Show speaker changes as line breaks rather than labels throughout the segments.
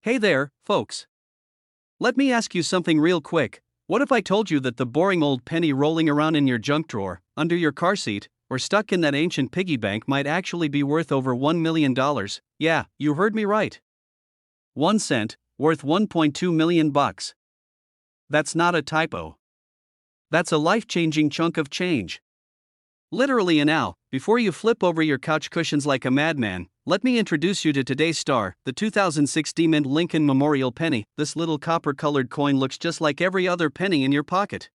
Hey there, folks. Let me ask you something real quick. What if I told you that the boring old penny rolling around in your junk drawer, under your car seat, or stuck in that ancient piggy bank might actually be worth over $1 million? Yeah, you heard me right. 1 cent, worth 1.2 million bucks. That's not a typo. That's a life-changing chunk of change. Literally. And now, before you flip over your couch cushions like a madman, let me introduce you to today's star, the 2060 Mint Lincoln Memorial Penny. This little copper-colored coin looks just like every other penny in your pocket.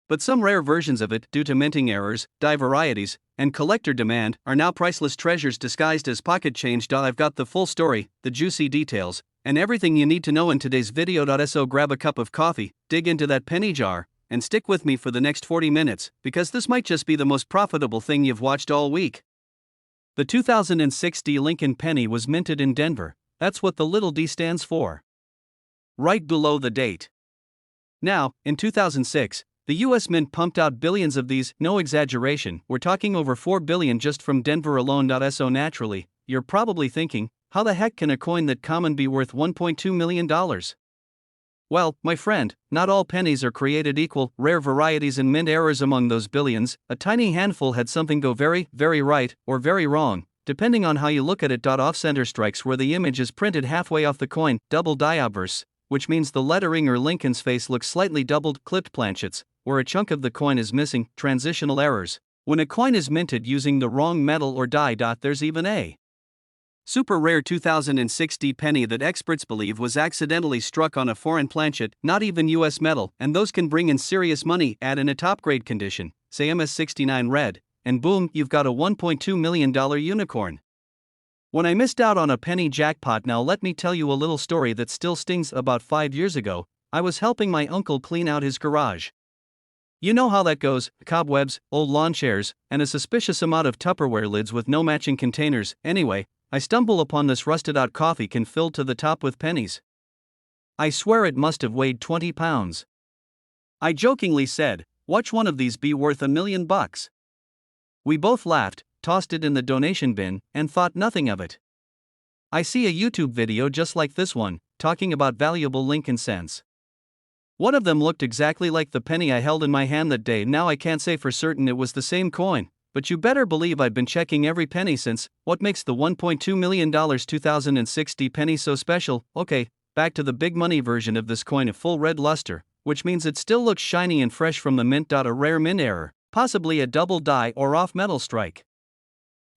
But some rare versions of it, due to minting errors, die varieties, and collector demand, are now priceless treasures disguised as pocket change. I've got the full story, the juicy details, and everything you need to know in today's video. So grab a cup of coffee, dig into that penny jar, and stick with me for the next 40 minutes, because this might just be the most profitable thing you've watched all week. The 2060 Lincoln Penny was minted in Denver. That's what the little d stands for. Right below the date. Now, in 2006, the US Mint pumped out billions of these. No exaggeration, we're talking over 4 billion just from Denver alone. So naturally, you're probably thinking, how the heck can a coin that common be worth $1.2 million? Well, my friend, not all pennies are created equal. Rare varieties and mint errors among those billions. A tiny handful had something go very, very right, or very wrong, depending on how you look at it. Off-center strikes where the image is printed halfway off the coin. Double die obverse, which means the lettering or Lincoln's face looks slightly doubled. Clipped planchets, where a chunk of the coin is missing. Transitional errors, when a coin is minted using the wrong metal or die. There's even a super rare 2060 penny that experts believe was accidentally struck on a foreign planchet, not even US metal, and those can bring in serious money. Add in a top grade condition, say MS69 red, and boom, you've got a $1.2 million unicorn. When I missed out on a penny jackpot, now let me tell you a little story that still stings. About 5 years ago, I was helping my uncle clean out his garage. You know how that goes: cobwebs, old lawn chairs, and a suspicious amount of Tupperware lids with no matching containers. Anyway, I stumble upon this rusted out coffee can filled to the top with pennies. I swear it must have weighed 20 pounds. I jokingly said, "Watch one of these be worth $1 million." We both laughed, tossed it in the donation bin, and thought nothing of it. I see a YouTube video just like this one, talking about valuable Lincoln cents. One of them looked exactly like the penny I held in my hand that day. Now I can't say for certain it was the same coin, but you better believe I've been checking every penny since. What makes the $1.2 million 2060 penny so special? Okay, back to the big money version of this coin. A full red luster, which means it still looks shiny and fresh from the mint. A rare mint error, possibly a double die or off metal strike.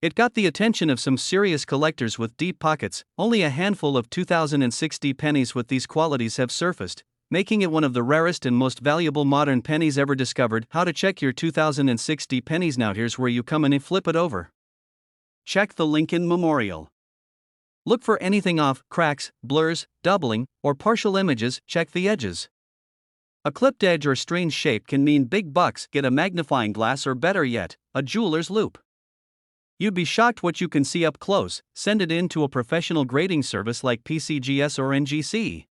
It got the attention of some serious collectors with deep pockets. Only a handful of 2060 pennies with these qualities have surfaced, making it one of the rarest and most valuable modern pennies ever discovered. How to check your 2060 pennies? Now here's where you come in and flip it over. Check the Lincoln Memorial. Look for anything off, cracks, blurs, doubling, or partial images. Check the edges. A clipped edge or strange shape can mean big bucks. Get a magnifying glass, or better yet, a jeweler's loupe. You'd be shocked what you can see up close. Send it in to a professional grading service like PCGS or NGC.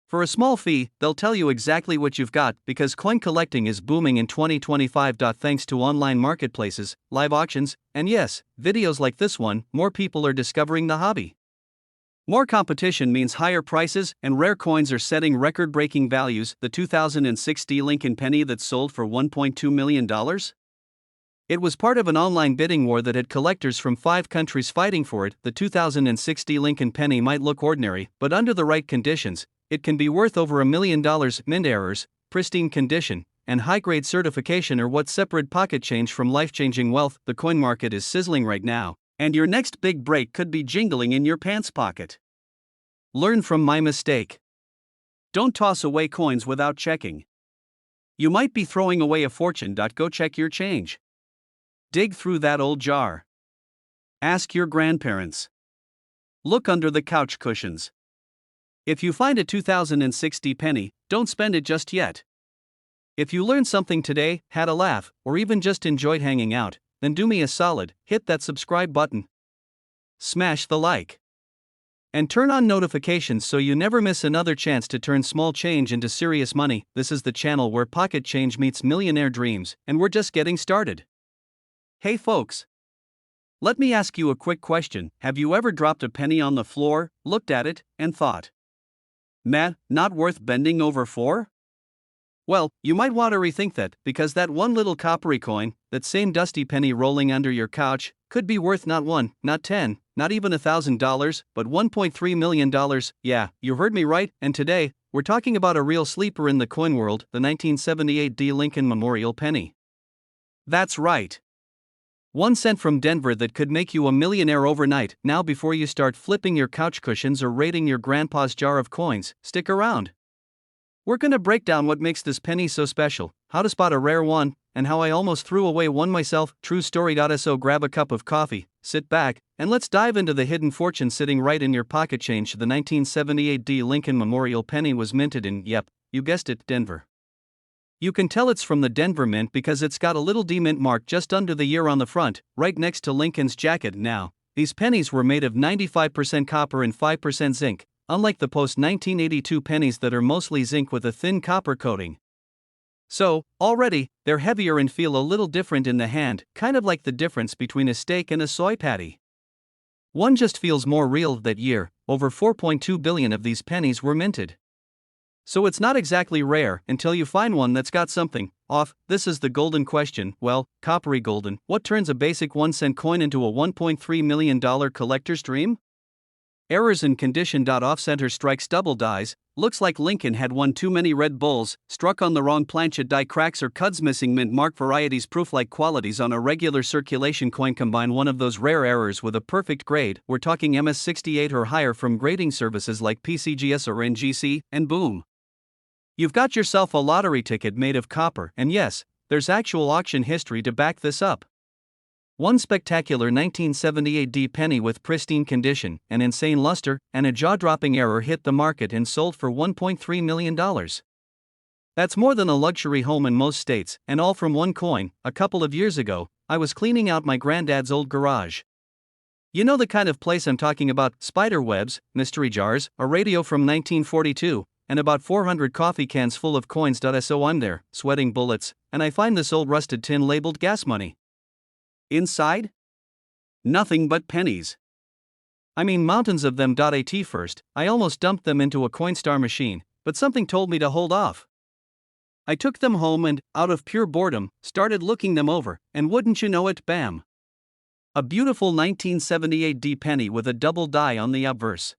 For a small fee, they'll tell you exactly what you've got, because coin collecting is booming in 2025. Thanks to online marketplaces, live auctions, and yes, videos like this one, more people are discovering the hobby. More competition means higher prices, and rare coins are setting record-breaking values. The 2060 Lincoln penny that sold for $1.2 million? It was part of an online bidding war that had collectors from 5 countries fighting for it. The 2060 Lincoln penny might look ordinary, but under the right conditions, it can be worth over $1 million. Mint errors, pristine condition, and high-grade certification are what separate pocket change from life-changing wealth. The coin market is sizzling right now, and your next big break could be jingling in your pants pocket. Learn from my mistake. Don't toss away coins without checking. You might be throwing away a fortune. Go check your change. Dig through that old jar. Ask your grandparents. Look under the couch cushions. If you find a 2060 penny, don't spend it just yet. If you learned something today, had a laugh, or even just enjoyed hanging out, then do me a solid, hit that subscribe button. Smash the like. And turn on notifications so you never miss another chance to turn small change into serious money. This is the channel where pocket change meets millionaire dreams, and we're just getting started. Hey folks! Let me ask you a quick question. Have you ever dropped a penny on the floor, looked at it, and thought, "Meh, not worth bending over for"? Well, you might want to rethink that, because that one little coppery coin, that same dusty penny rolling under your couch, could be worth not one, not 10, not even $1,000, but $1.3 million. Yeah, you heard me right, and today, we're talking about a real sleeper in the coin world, the 1978 D. Lincoln Memorial Penny. That's right. 1 cent from Denver that could make you a millionaire overnight. Now, before you start flipping your couch cushions or raiding your grandpa's jar of coins, stick around. We're gonna break down what makes this penny so special, how to spot a rare one, and how I almost threw away one myself. True story. So grab a cup of coffee, sit back, and let's dive into the hidden fortune sitting right in your pocket change. The 1978 D. Lincoln Memorial Penny was minted in, yep, you guessed it, Denver. You can tell it's from the Denver Mint because it's got a little D mint mark just under the year on the front, right next to Lincoln's jacket. Now, these pennies were made of 95% copper and 5% zinc, unlike the post-1982 pennies that are mostly zinc with a thin copper coating. So, already, they're heavier and feel a little different in the hand, kind of like the difference between a steak and a soy patty. One just feels more real. That year, over 4.2 billion of these pennies were minted. So it's not exactly rare until you find one that's got something off. This is the golden question. Well, coppery golden. What turns a basic 1-cent coin into a $1.3 million collector's dream? Errors in condition. Off-center strikes. Double dies. Looks like Lincoln had one too many Red Bulls. Struck on the wrong plancha. Die cracks or cuds. Missing mint mark. Varieties. Proof-like qualities on a regular circulation coin. Combine one of those rare errors with a perfect grade. We're talking MS68 or higher from grading services like PCGS or NGC, and boom, you've got yourself a lottery ticket made of copper. And yes, there's actual auction history to back this up. One spectacular 1978 D penny with pristine condition, an insane luster, and a jaw-dropping error hit the market and sold for $1.3 million. That's more than a luxury home in most states, and all from one coin. A couple of years ago, I was cleaning out my granddad's old garage. You know the kind of place I'm talking about: spider webs, mystery jars, a radio from 1942, and about 400 coffee cans full of coins. So I'm there, sweating bullets, and I find this old rusted tin labeled gas money. Inside? Nothing but pennies. I mean, mountains of them. At first, I almost dumped them into a Coinstar machine, but something told me to hold off. I took them home and, out of pure boredom, started looking them over, and wouldn't you know it, bam! A beautiful 1978 D penny with a double die on the obverse.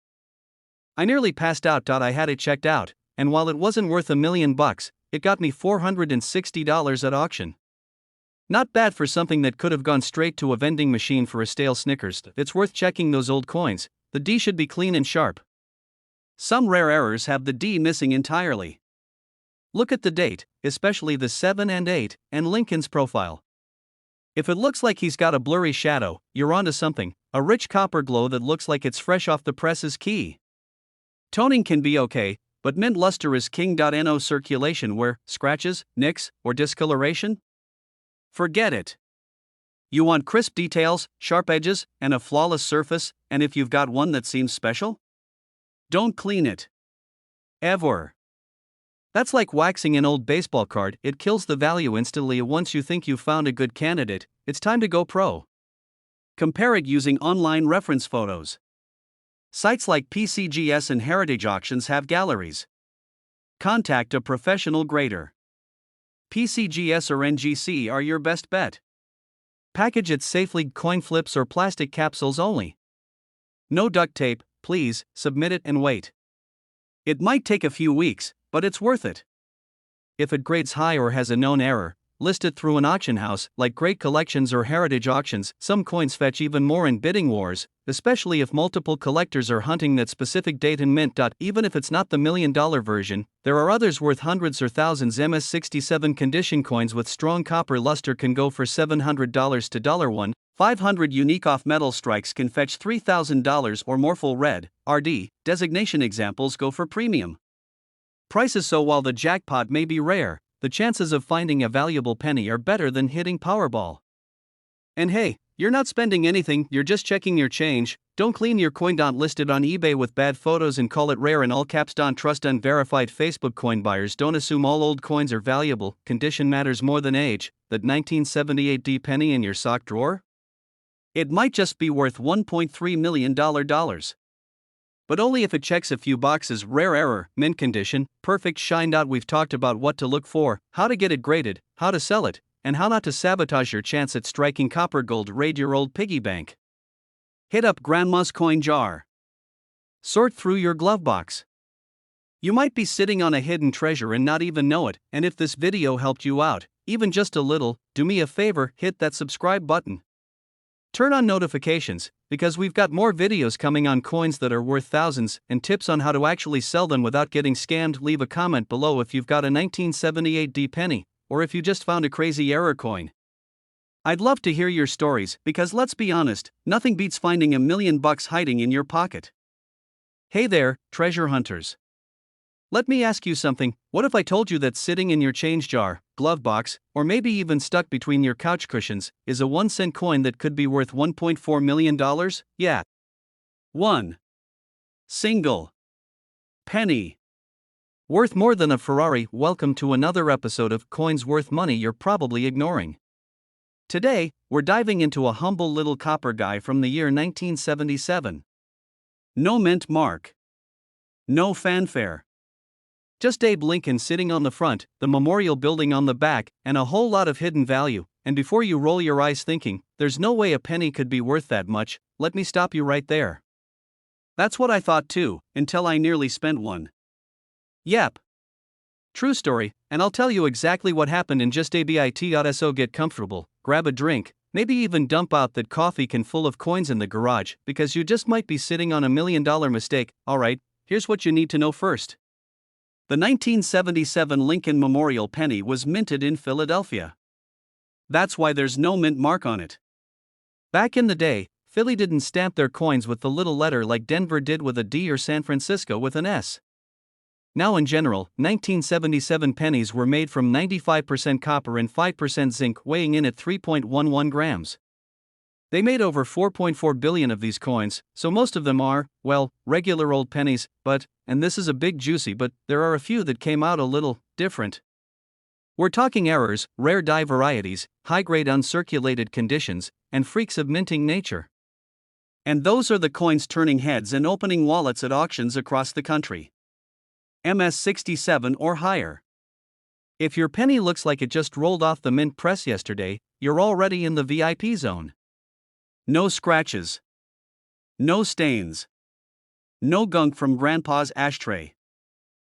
I nearly passed out. I had it checked out, and while it wasn't worth $1 million, it got me $460 at auction. Not bad for something that could have gone straight to a vending machine for a stale Snickers. It's worth checking those old coins. The D should be clean and sharp. Some rare errors have the D missing entirely. Look at the date, especially the 7 and 8, and Lincoln's profile. If it looks like he's got a blurry shadow, you're onto something. A rich copper glow that looks like it's fresh off the press is key. Toning can be okay, but mint luster is king. No circulation wear, scratches, nicks, or discoloration? Forget it. You want crisp details, sharp edges, and a flawless surface, and if you've got one that seems special, don't clean it. Ever. That's like waxing an old baseball card. It kills the value instantly. Once you think you've found a good candidate, it's time to go pro. Compare it using online reference photos. Sites like PCGS and Heritage Auctions have galleries. Contact a professional grader. PCGS or NGC are your best bet. Package it safely. Coin flips or plastic capsules only. No duct tape, please. Submit it and wait. It might take a few weeks, but it's worth it. If it grades high or has a known error, list it through an auction house like Great Collections or Heritage Auctions. Some coins fetch even more in bidding wars, especially if multiple collectors are hunting that specific date and mint. Even if it's not the $1 million version, there are others worth hundreds or thousands. MS67 condition coins with strong copper luster can go for $700 to $1. 500 unique off-metal strikes can fetch $3,000 or more. Full red, RD, designation examples go for premium prices. So while the jackpot may be rare, the chances of finding a valuable penny are better than hitting Powerball. And hey, you're not spending anything, you're just checking your change. Don't clean your coin. List it on eBay with bad photos and call it rare in all caps. Trust unverified Facebook coin buyers. Don't assume all old coins are valuable. Condition matters more than age. That 1978 D penny in your sock drawer? It might just be worth $1.3 million. But only if it checks a few boxes: rare error, mint condition, perfect shine. We've talked about what to look for, how to get it graded, how to sell it, and how not to sabotage your chance at striking copper gold. Raid your old piggy bank. Hit up grandma's coin jar. Sort through your glove box. You might be sitting on a hidden treasure and not even know it. And if this video helped you out, even just a little, do me a favor, hit that subscribe button. Turn on notifications, because we've got more videos coming on coins that are worth thousands, and tips on how to actually sell them without getting scammed. Leave a comment below if you've got a 1978 D penny, or if you just found a crazy error coin. I'd love to hear your stories, because let's be honest, nothing beats finding $1 million hiding in your pocket. Hey there, treasure hunters. Let me ask you something. What if I told you that sitting in your change jar, glove box, or maybe even stuck between your couch cushions, is a 1-cent coin that could be worth $1.4 million? Yeah. 1 single penny. Worth more than a Ferrari. Welcome to another episode of Coins Worth Money You're Probably Ignoring. Today, we're diving into a humble little copper guy from the year 1977. No mint mark. No fanfare. Just Abe Lincoln sitting on the front, the memorial building on the back, and a whole lot of hidden value. And before you roll your eyes thinking, there's no way a penny could be worth that much, let me stop you right there. That's what I thought too, until I nearly spent one. Yep. True story, and I'll tell you exactly what happened in just a bit. So get comfortable, grab a drink, maybe even dump out that coffee can full of coins in the garage, because you just might be sitting on $1 million mistake. Alright, here's what you need to know first. The 1977 Lincoln Memorial penny was minted in Philadelphia. That's why there's no mint mark on it. Back in the day, Philly didn't stamp their coins with the little letter like Denver did with a D or San Francisco with an S. Now in general, 1977 pennies were made from 95% copper and 5% zinc, weighing in at 3.11 grams. They made over 4.4 billion of these coins, so most of them are, well, regular old pennies, but, and this is a big juicy but, there are a few that came out a little different. We're talking errors, rare die varieties, high-grade uncirculated conditions, and freaks of minting nature. And those are the coins turning heads and opening wallets at auctions across the country. MS-67 or higher. If your penny looks like it just rolled off the mint press yesterday, you're already in the VIP zone. No scratches. No stains. No gunk from grandpa's ashtray.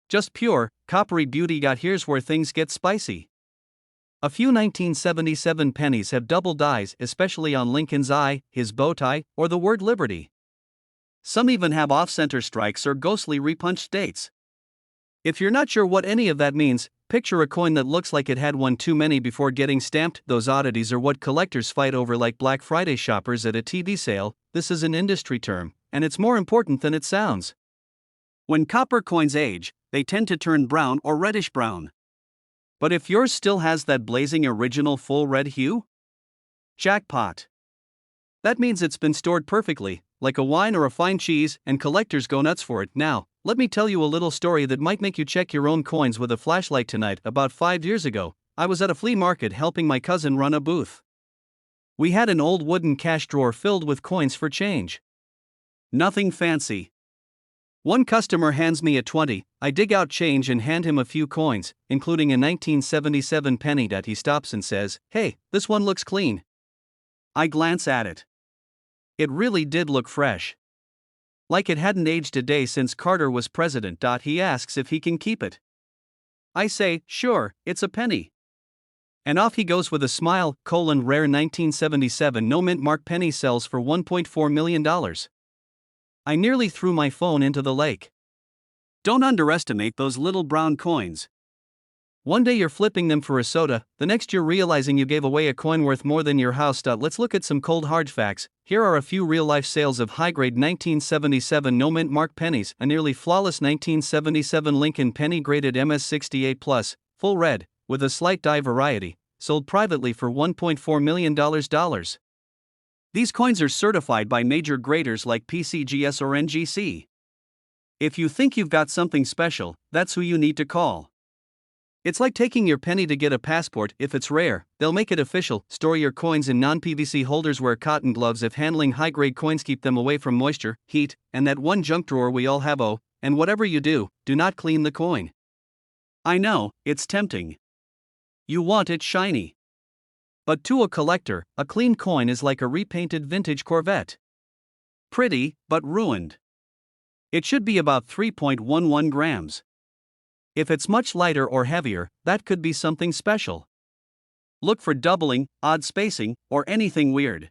Just pure, coppery beauty. Here's where things get spicy. A few 1977 pennies have double dies, especially on Lincoln's eye, his bow tie, or the word liberty. Some even have off-center strikes or ghostly repunched dates. If you're not sure what any of that means, picture a coin that looks like it had one too many before getting stamped. Those oddities are what collectors fight over like Black Friday shoppers at a TV sale. This is an industry term, and it's more important than it sounds. When copper coins age, they tend to turn brown or reddish brown. But if yours still has that blazing original full red hue? Jackpot. That means it's been stored perfectly, like a wine or a fine cheese, and collectors go nuts for it. Now, let me tell you a little story that might make you check your own coins with a flashlight tonight. About 5 years ago, I was at a flea market helping my cousin run a booth. We had an old wooden cash drawer filled with coins for change. Nothing fancy. One customer hands me a 20, I dig out change and hand him a few coins, including a 1977 penny. He stops and says, "Hey, this one looks clean." I glance at it. It really did look fresh. Like it hadn't aged a day since Carter was president. He asks if he can keep it. I say, sure, it's a penny. And off he goes with a smile. Rare 1977 no mint mark penny sells for $1.4 million. I nearly threw my phone into the lake. Don't underestimate those little brown coins. One day you're flipping them for a soda, the next you're realizing you gave away a coin worth more than your house. Let's look at some cold hard facts. Here are a few real-life sales of high-grade 1977 no mint mark pennies. A nearly flawless 1977 Lincoln penny graded MS68+, full red, with a slight die variety, sold privately for $1.4 million. These coins are certified by major graders like PCGS or NGC. If you think you've got something special, that's who you need to call. It's like taking your penny to get a passport. If it's rare, they'll make it official. Store your coins in non-PVC holders. Wear cotton gloves if handling high-grade coins. Keep them away from moisture, heat, and that one junk drawer we all have. Oh, and whatever you do not clean the coin. I know, it's tempting. You want it shiny. But to a collector, a clean coin is like a repainted vintage Corvette. Pretty, but ruined. It should be about 3.11 grams. If it's much lighter or heavier, that could be something special. Look for doubling, odd spacing, or anything weird.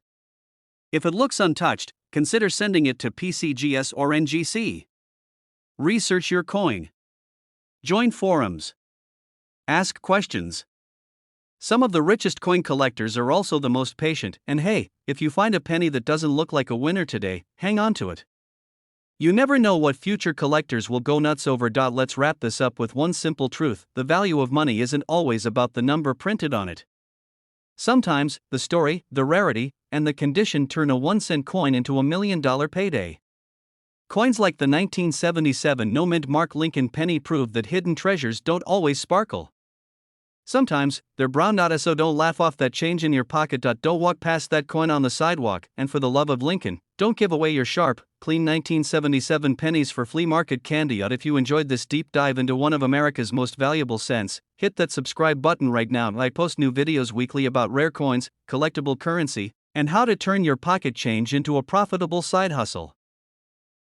If it looks untouched, consider sending it to PCGS or NGC. Research your coin. Join forums. Ask questions. Some of the richest coin collectors are also the most patient, and hey, if you find a penny that doesn't look like a winner today, hang on to it. You never know what future collectors will go nuts over. Let's wrap this up with one simple truth: the value of money isn't always about the number printed on it. Sometimes, the story, the rarity, and the condition turn a 1-cent coin into $1 million payday. Coins like the 1977 no-mint Mark Lincoln penny prove that hidden treasures don't always sparkle. Sometimes, they're brown. So don't laugh off that change in your pocket. Don't walk past that coin on the sidewalk, and for the love of Lincoln, don't give away your sharp, clean 1977 pennies for flea market candy. If you enjoyed this deep dive into one of America's most valuable cents, hit that subscribe button right now. I post new videos weekly about rare coins, collectible currency, and how to turn your pocket change into a profitable side hustle.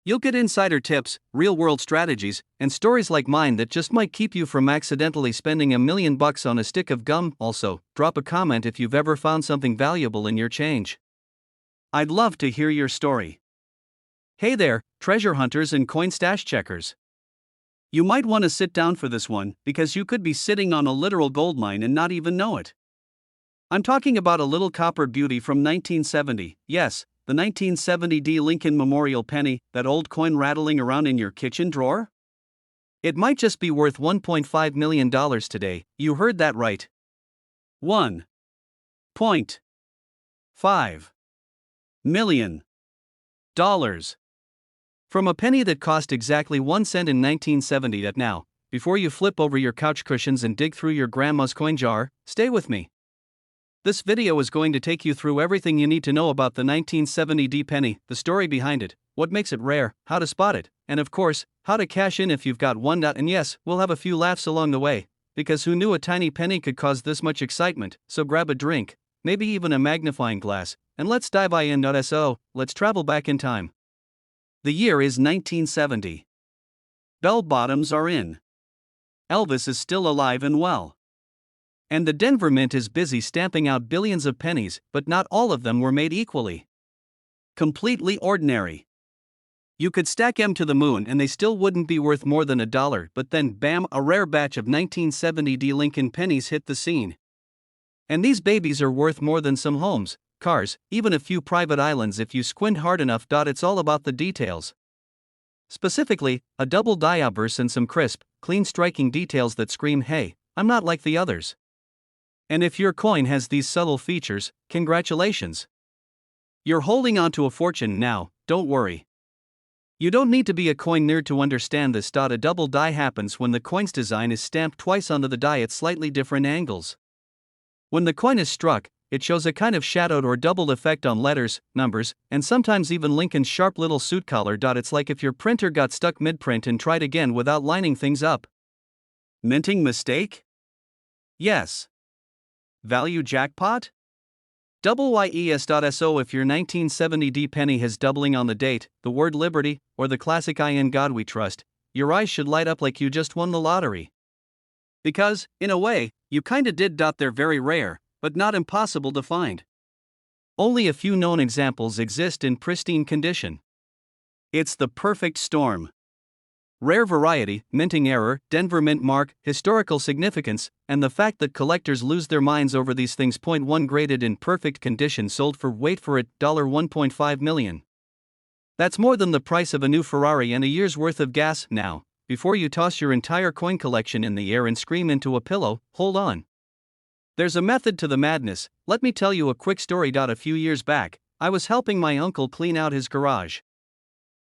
You'll get insider tips, real-world strategies, and stories like mine that just might keep you from accidentally spending $1 million on a stick of gum. Also, drop a comment if you've ever found something valuable in your change. I'd love to hear your story. Hey there, treasure hunters and coin stash checkers. You might want to sit down for this one, because you could be sitting on a literal goldmine and not even know it. I'm talking about a little copper beauty from 1970, yes, the 1970 D. Lincoln Memorial penny, that old coin rattling around in your kitchen drawer? It might just be worth $1.5 million today. You heard that right. $1.5 million. From a penny that cost exactly 1 cent in 1970 to now, before you flip over your couch cushions and dig through your grandma's coin jar, stay with me. This video is going to take you through everything you need to know about the 1970 D penny, the story behind it, what makes it rare, how to spot it, and of course, how to cash in if you've got one. And yes, we'll have a few laughs along the way, because who knew a tiny penny could cause this much excitement? So grab a drink, maybe even a magnifying glass, and let's dive in. So, let's travel back in time. The year is 1970. Bell bottoms are in. Elvis is still alive and well. And the Denver Mint is busy stamping out billions of pennies, but not all of them were made equally. Completely ordinary. You could stack them to the moon and they still wouldn't be worth more than $1, but then bam, a rare batch of 1970 D. Lincoln pennies hit the scene. And these babies are worth more than some homes, cars, even a few private islands if you squint hard enough. It's all about the details. Specifically, a double die obverse and some crisp, clean striking details that scream, hey, I'm not like the others. And if your coin has these subtle features, congratulations. You're holding on to a fortune now, don't worry. You don't need to be a coin nerd to understand this. A double die happens when the coin's design is stamped twice onto the die at slightly different angles. When the coin is struck, it shows a kind of shadowed or doubled effect on letters, numbers, and sometimes even Lincoln's sharp little suit collar. It's like if your printer got stuck mid-print and tried again without lining things up. Minting mistake? Yes. Value jackpot? YES.SO. If your 1970 D penny has doubling on the date, the word liberty, or the classic "In God We Trust," your eyes should light up like you just won the lottery. Because, in a way, you kinda did. They're very rare, but not impossible to find. Only a few known examples exist in pristine condition. It's the perfect storm. Rare variety, minting error, Denver Mint mark, historical significance, and the fact that collectors lose their minds over these things. 1 graded in perfect condition, sold for, wait for it, $1.5 million. That's more than the price of a new Ferrari and a year's worth of gas. Now, before you toss your entire coin collection in the air and scream into a pillow, hold on. There's a method to the madness. Let me tell you a quick story. A few years back, I was helping my uncle clean out his garage.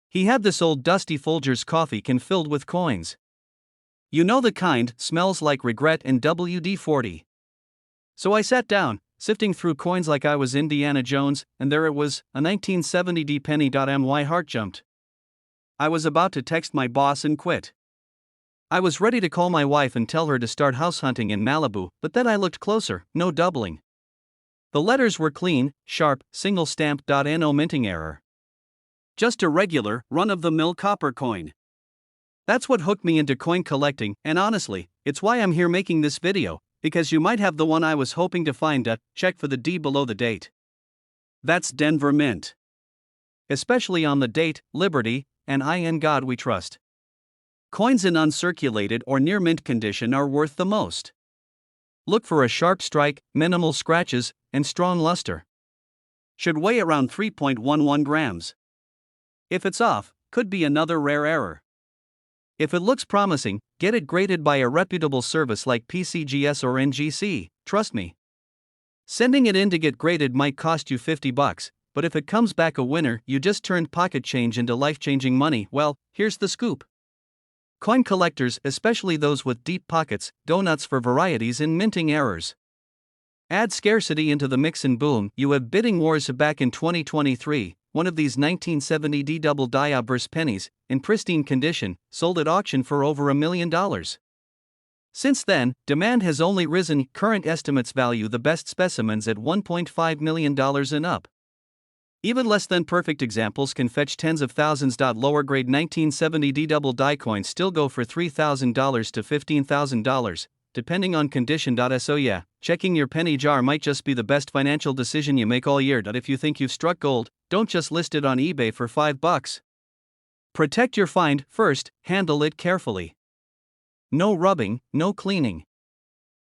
He had this old dusty Folgers coffee can filled with coins. You know the kind, smells like regret and WD-40. So I sat down, sifting through coins like I was Indiana Jones, and there it was, a 1970 penny. My heart jumped. I was about to text my boss and quit. I was ready to call my wife and tell her to start house hunting in Malibu, but then I looked closer, no doubling. The letters were clean, sharp, single stamp. No minting error. Just a regular, run-of-the-mill copper coin. That's what hooked me into coin collecting, and honestly, it's why I'm here making this video, because you might have the one I was hoping to find. Check for the D below the date. That's Denver Mint. Especially on the date, Liberty, and in God we trust. Coins in uncirculated or near mint condition are worth the most. Look for a sharp strike, minimal scratches, and strong luster. Should weigh around 3.11 grams. If it's off, could be another rare error. If it looks promising, get it graded by a reputable service like PCGS or NGC, trust me. Sending it in to get graded might cost you $50, but if it comes back a winner, you just turned pocket change into life-changing money. Well, here's the scoop. Coin collectors, especially those with deep pockets, go nuts for varieties in minting errors. Add scarcity into the mix and boom, you have bidding wars. Back in 2023, one of these 1970 double die obverse pennies, in pristine condition, sold at auction for over $1 million. Since then, demand has only risen. Current estimates value the best specimens at $1.5 million and up. Even less than perfect examples can fetch tens of thousands. Lower grade 1970 double die coins still go for $3,000 to $15,000, depending on condition. So yeah, checking your penny jar might just be the best financial decision you make all year. If you think you've struck gold, don't just list it on eBay for $5. Protect your find. First, handle it carefully. No rubbing, no cleaning.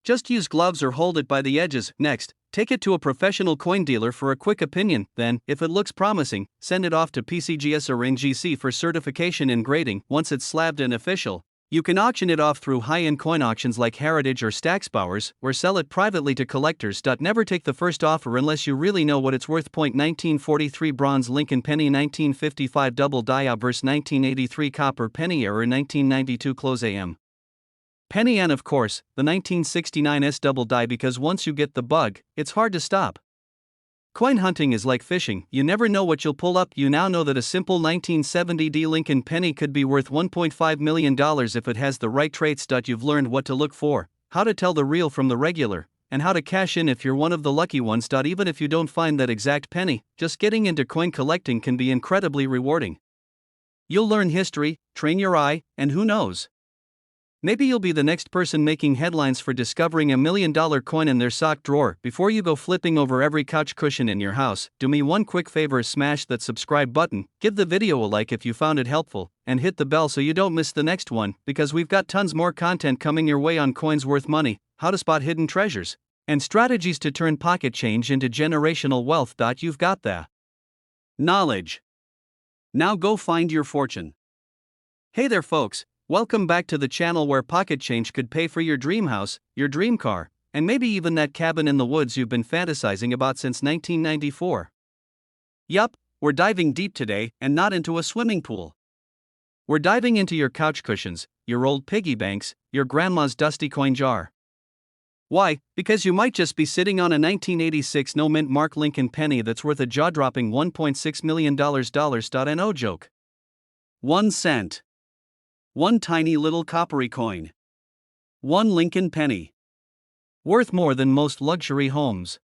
Just use gloves or hold it by the edges. Next, take it to a professional coin dealer for a quick opinion. Then, if it looks promising, send it off to PCGS or NGC for certification and grading. Once it's slabbed and official, you can auction it off through high-end coin auctions like Heritage or Stacksbowers, or sell it privately to collectors. Never take the first offer unless you really know what it's worth. 1943 bronze Lincoln penny, 1955 double die obverse, 1983 copper penny error, 1992 close AM. Penny, and of course, the 1969 S double die, because once you get the bug, it's hard to stop. Coin hunting is like fishing, you never know what you'll pull up. You now know that a simple 1970 Lincoln penny could be worth $1.5 million if it has the right traits. You've learned what to look for, how to tell the real from the regular, and how to cash in if you're one of the lucky ones. Even if you don't find that exact penny, just getting into coin collecting can be incredibly rewarding. You'll learn history, train your eye, and who knows? Maybe you'll be the next person making headlines for discovering $1 million coin in their sock drawer. Before you go flipping over every couch cushion in your house, do me one quick favor: smash that subscribe button, give the video a like if you found it helpful, and hit the bell so you don't miss the next one, because we've got tons more content coming your way on coins worth money, how to spot hidden treasures, and strategies to turn pocket change into generational wealth. You've got the knowledge. Now go find your fortune. Hey there folks, welcome back to the channel where pocket change could pay for your dream house, your dream car, and maybe even that cabin in the woods you've been fantasizing about since 1994. Yup, we're diving deep today, and not into a swimming pool. We're diving into your couch cushions, your old piggy banks, your grandma's dusty coin jar. Why? Because you might just be sitting on a 1986 no mint mark Lincoln penny that's worth a jaw-dropping $1.6 million. No joke. 1 cent. One tiny little coppery coin. One Lincoln penny. Worth more than most luxury homes.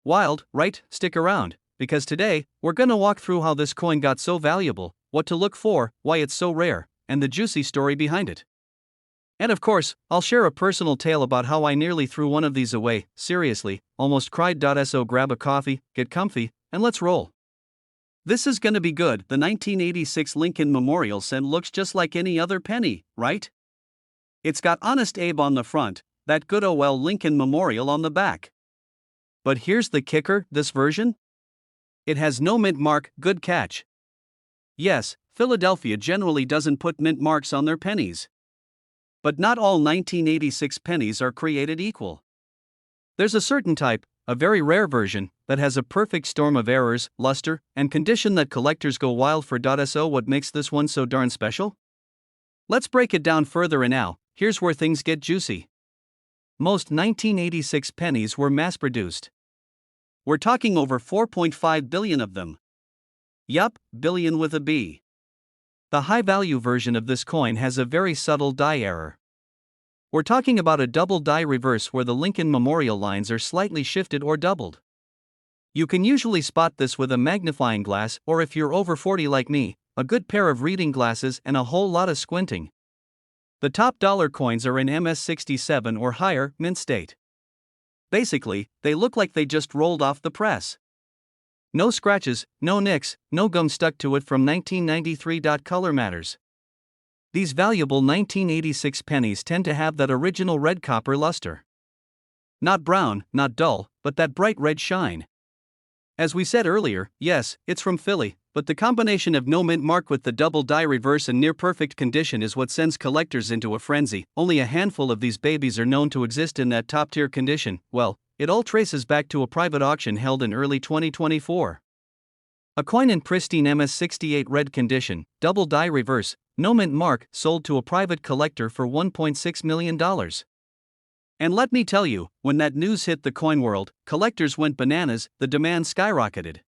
Wild, right? Stick around, because today, we're gonna walk through how this coin got so valuable, what to look for, why it's so rare, and the juicy story behind it. And of course, I'll share a personal tale about how I nearly threw one of these away, seriously, almost cried. So grab a coffee, get comfy, and let's roll. This is gonna be good. The 1986 Lincoln Memorial cent looks just like any other penny, right? It's got Honest Abe on the front, that good OL Lincoln Memorial on the back. But here's the kicker: this version? It has no mint mark. Good catch. Yes, Philadelphia generally doesn't put mint marks on their pennies. But not all 1986 pennies are created equal. There's a certain type, a very rare version, that has a perfect storm of errors, luster, and condition that collectors go wild for. So what makes this one so darn special? Let's break it down further, and now, here's where things get juicy. Most 1986 pennies were mass-produced. We're talking over 4.5 billion of them. Yup, billion with a B. The high-value version of this coin has a very subtle die error. We're talking about a double die reverse where the Lincoln Memorial lines are slightly shifted or doubled. You can usually spot this with a magnifying glass, or if you're over 40 like me, a good pair of reading glasses and a whole lot of squinting. The top dollar coins are in MS67 or higher, mint state. Basically, they look like they just rolled off the press. No scratches, no nicks, no gum stuck to it from 1993. Color matters. These valuable 1986 pennies tend to have that original red copper luster. Not brown, not dull, but that bright red shine. As we said earlier, yes, it's from Philly, but the combination of no mint mark with the double die reverse and near perfect condition is what sends collectors into a frenzy. Only a handful of these babies are known to exist in that top tier condition. Well, it all traces back to a private auction held in early 2024. A coin in pristine MS68 red condition, double die reverse, no mint mark, sold to a private collector for $1.6 million. And let me tell you, when that news hit the coin world, collectors went bananas, the demand skyrocketed.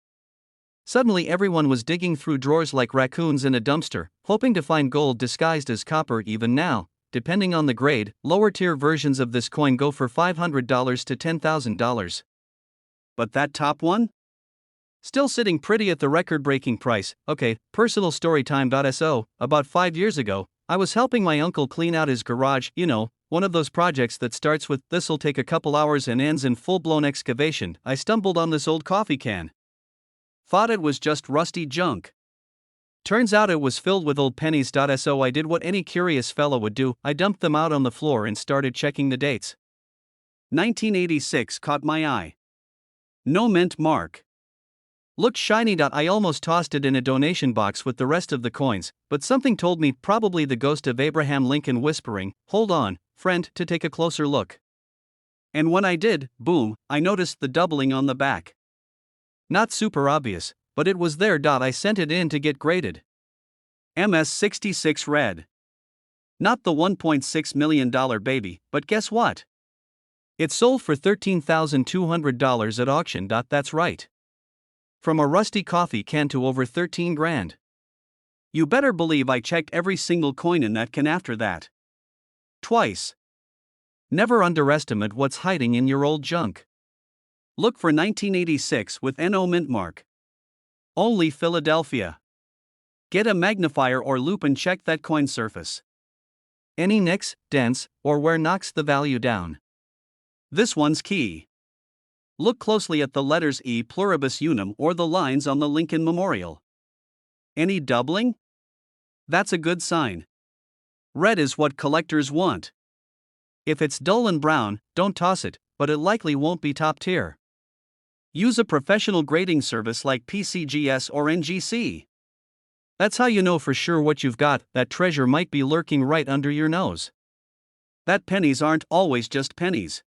Suddenly everyone was digging through drawers like raccoons in a dumpster, hoping to find gold disguised as copper. Even now, depending on the grade, lower tier versions of this coin go for $500 to $10,000. But that top one? Still sitting pretty at the record-breaking price. Okay, personal story time. So, about 5 years ago, I was helping my uncle clean out his garage, one of those projects that starts with "this'll take a couple hours" and ends in full-blown excavation. I stumbled on this old coffee can. Thought it was just rusty junk. Turns out it was filled with old pennies. So I did what any curious fellow would do, I dumped them out on the floor and started checking the dates. 1986 caught my eye. No mint mark. Looked shiny. I almost tossed it in a donation box with the rest of the coins, but something told me, probably the ghost of Abraham Lincoln whispering, "Hold on, friend," to take a closer look. And when I did, boom, I noticed the doubling on the back. Not super obvious, but it was there. I sent it in to get graded. MS66 red. Not the $1.6 million baby, but guess what? It sold for $13,200 at auction. That's right. From a rusty coffee can to over 13 grand. You better believe I checked every single coin in that can after that. Twice. Never underestimate what's hiding in your old junk. Look for 1986 with NO mint mark. Only Philadelphia. Get a magnifier or loop and check that coin surface. Any nicks, dents, or wear knocks the value down. This one's key. Look closely at the letters E pluribus unum or the lines on the Lincoln Memorial. Any doubling? That's a good sign. Red is what collectors want. If it's dull and brown, don't toss it, but it likely won't be top tier. Use a professional grading service like PCGS or NGC. That's how you know for sure what you've got. That treasure might be lurking right under your nose. That pennies aren't always just pennies.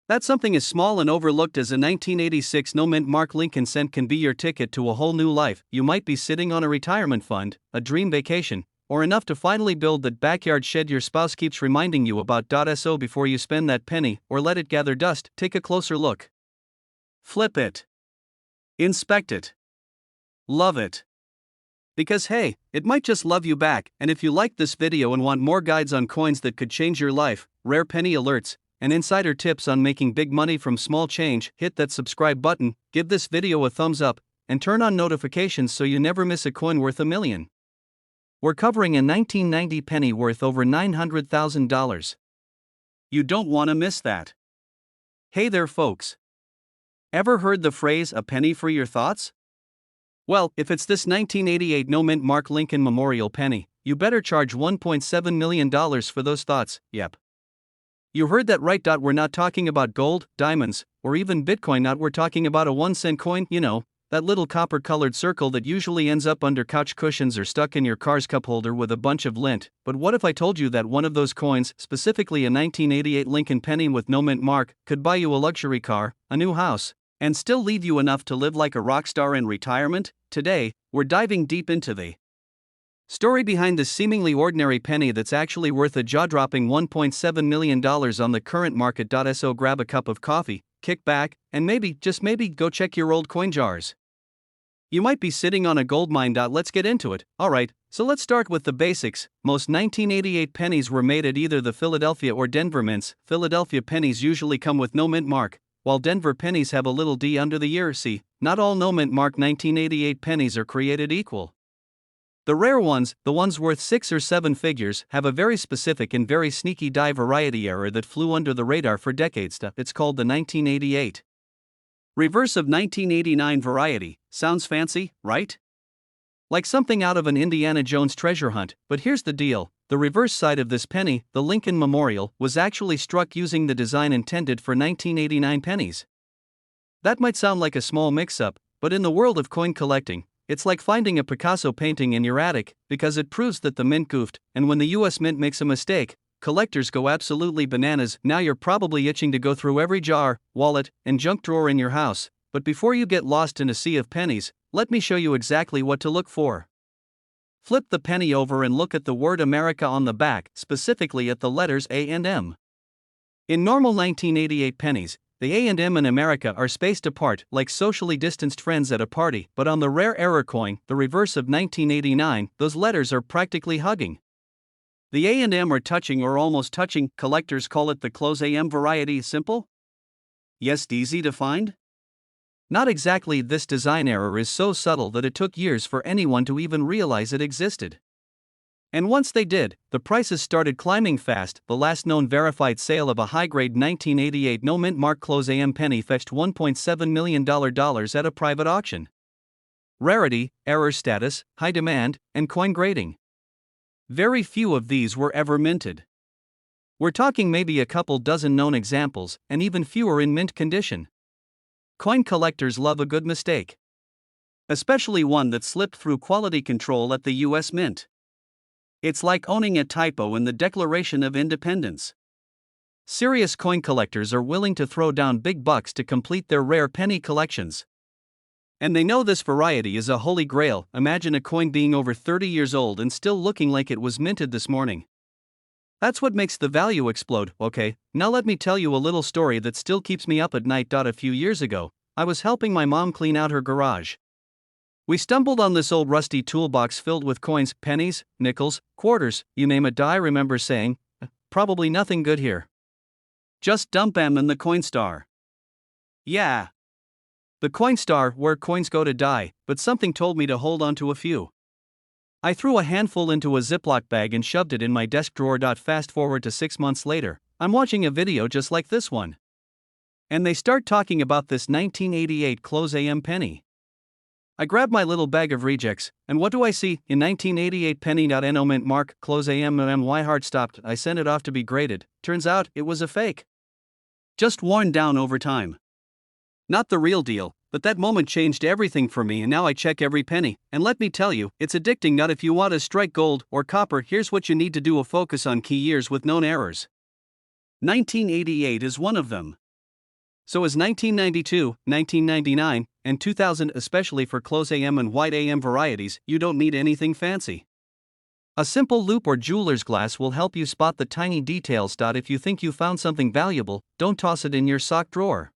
That something as small and overlooked as a 1986 no mint mark Lincoln cent can be your ticket to a whole new life. You might be sitting on a retirement fund, a dream vacation, or enough to finally build that backyard shed your spouse keeps reminding you about. So before you spend that penny or let it gather dust, take a closer look. Flip it. Inspect it. Love it. Because hey, it might just love you back. And if you liked this video and want more guides on coins that could change your life, rare penny alerts, and insider tips on making big money from small change, hit that subscribe button, give this video a thumbs up, and turn on notifications so you never miss a coin worth $1 million. We're covering a 1990 penny worth over $900,000. You don't want to miss that. Hey there folks. Ever heard the phrase "a penny for your thoughts"? Well, if it's this 1988 no mint mark Lincoln Memorial penny, you better charge $1.7 million for those thoughts. Yep. You heard that right. We're not talking about gold, diamonds, or even Bitcoin. We're talking about a 1-cent coin, that little copper-colored circle that usually ends up under couch cushions or stuck in your car's cup holder with a bunch of lint. But what if I told you that one of those coins, specifically a 1988 Lincoln penny with no mint mark, could buy you a luxury car, a new house, and still leave you enough to live like a rock star in retirement? Today, we're diving deep into the Story behind this seemingly ordinary penny that's actually worth a jaw-dropping $1.7 million on the current market. So grab a cup of coffee, kick back, and maybe, just maybe, go check your old coin jars. You might be sitting on a gold mine. Let's get into it. Alright, so let's start with the basics. Most 1988 pennies were made at either the Philadelphia or Denver mints. Philadelphia pennies usually come with no mint mark, while Denver pennies have a little D under the year. See, not all no mint mark 1988 pennies are created equal. The rare ones, the ones worth 6 or 7 figures, have a very specific and very sneaky die variety error that flew under the radar for decades. It's called the 1988 reverse of 1989 variety. Sounds fancy, right? Like something out of an Indiana Jones treasure hunt. But here's the deal: the reverse side of this penny, the Lincoln Memorial, was actually struck using the design intended for 1989 pennies. That might sound like a small mix-up, but in the world of coin collecting, it's like finding a Picasso painting in your attic, because it proves that the mint goofed, and when the US Mint makes a mistake, collectors go absolutely bananas. Now you're probably itching to go through every jar, wallet, and junk drawer in your house, but before you get lost in a sea of pennies, let me show you exactly what to look for. Flip the penny over and look at the word America on the back, specifically at the letters A and M. In normal 1988 pennies, the A and M in America are spaced apart like socially distanced friends at a party, but on the rare error coin, the reverse of 1989, those letters are practically hugging. The A and M are touching or almost touching. Collectors call it the close AM variety. Simple? Yes, easy to find? Not exactly. This design error is so subtle that it took years for anyone to even realize it existed. And once they did, the prices started climbing fast. The last known verified sale of a high-grade 1988 no-mint mark close AM penny fetched $1.7 million at a private auction. Rarity, error status, high demand, and coin grading. Very few of these were ever minted. We're talking maybe a couple dozen known examples, and even fewer in mint condition. Coin collectors love a good mistake, especially one that slipped through quality control at the US Mint. It's like owning a typo in the Declaration of Independence. Serious coin collectors are willing to throw down big bucks to complete their rare penny collections. And they know this variety is a holy grail. Imagine a coin being over 30 years old and still looking like it was minted this morning. That's what makes the value explode. Okay, now let me tell you a little story that still keeps me up at night. A few years ago, I was helping my mom clean out her garage. We stumbled on this old rusty toolbox filled with coins, pennies, nickels, quarters, you name it. I remember saying, probably nothing good here. Just dump 'em in the Coinstar. Yeah. The Coinstar, where coins go to die, but something told me to hold on to a few. I threw a handful into a Ziploc bag and shoved it in my desk drawer. Fast forward to 6 months later, I'm watching a video just like this one. And they start talking about this 1988 close AM penny. I grab my little bag of rejects, and what do I see? In 1988 penny. No mint mark, close AM. My heart stopped. I sent it off to be graded. Turns out, it was a fake. Just worn down over time. Not the real deal, but that moment changed everything for me, and now I check every penny, and let me tell you, it's addicting. Not if you want to strike gold or copper, here's what you need to do: a focus on key years with known errors. 1988 is one of them. So is 1992, 1999, and 2000, especially for close AM and white AM varieties. You don't need anything fancy. A simple loop or jeweler's glass will help you spot the tiny details. If you think you found something valuable, don't toss it in your sock drawer.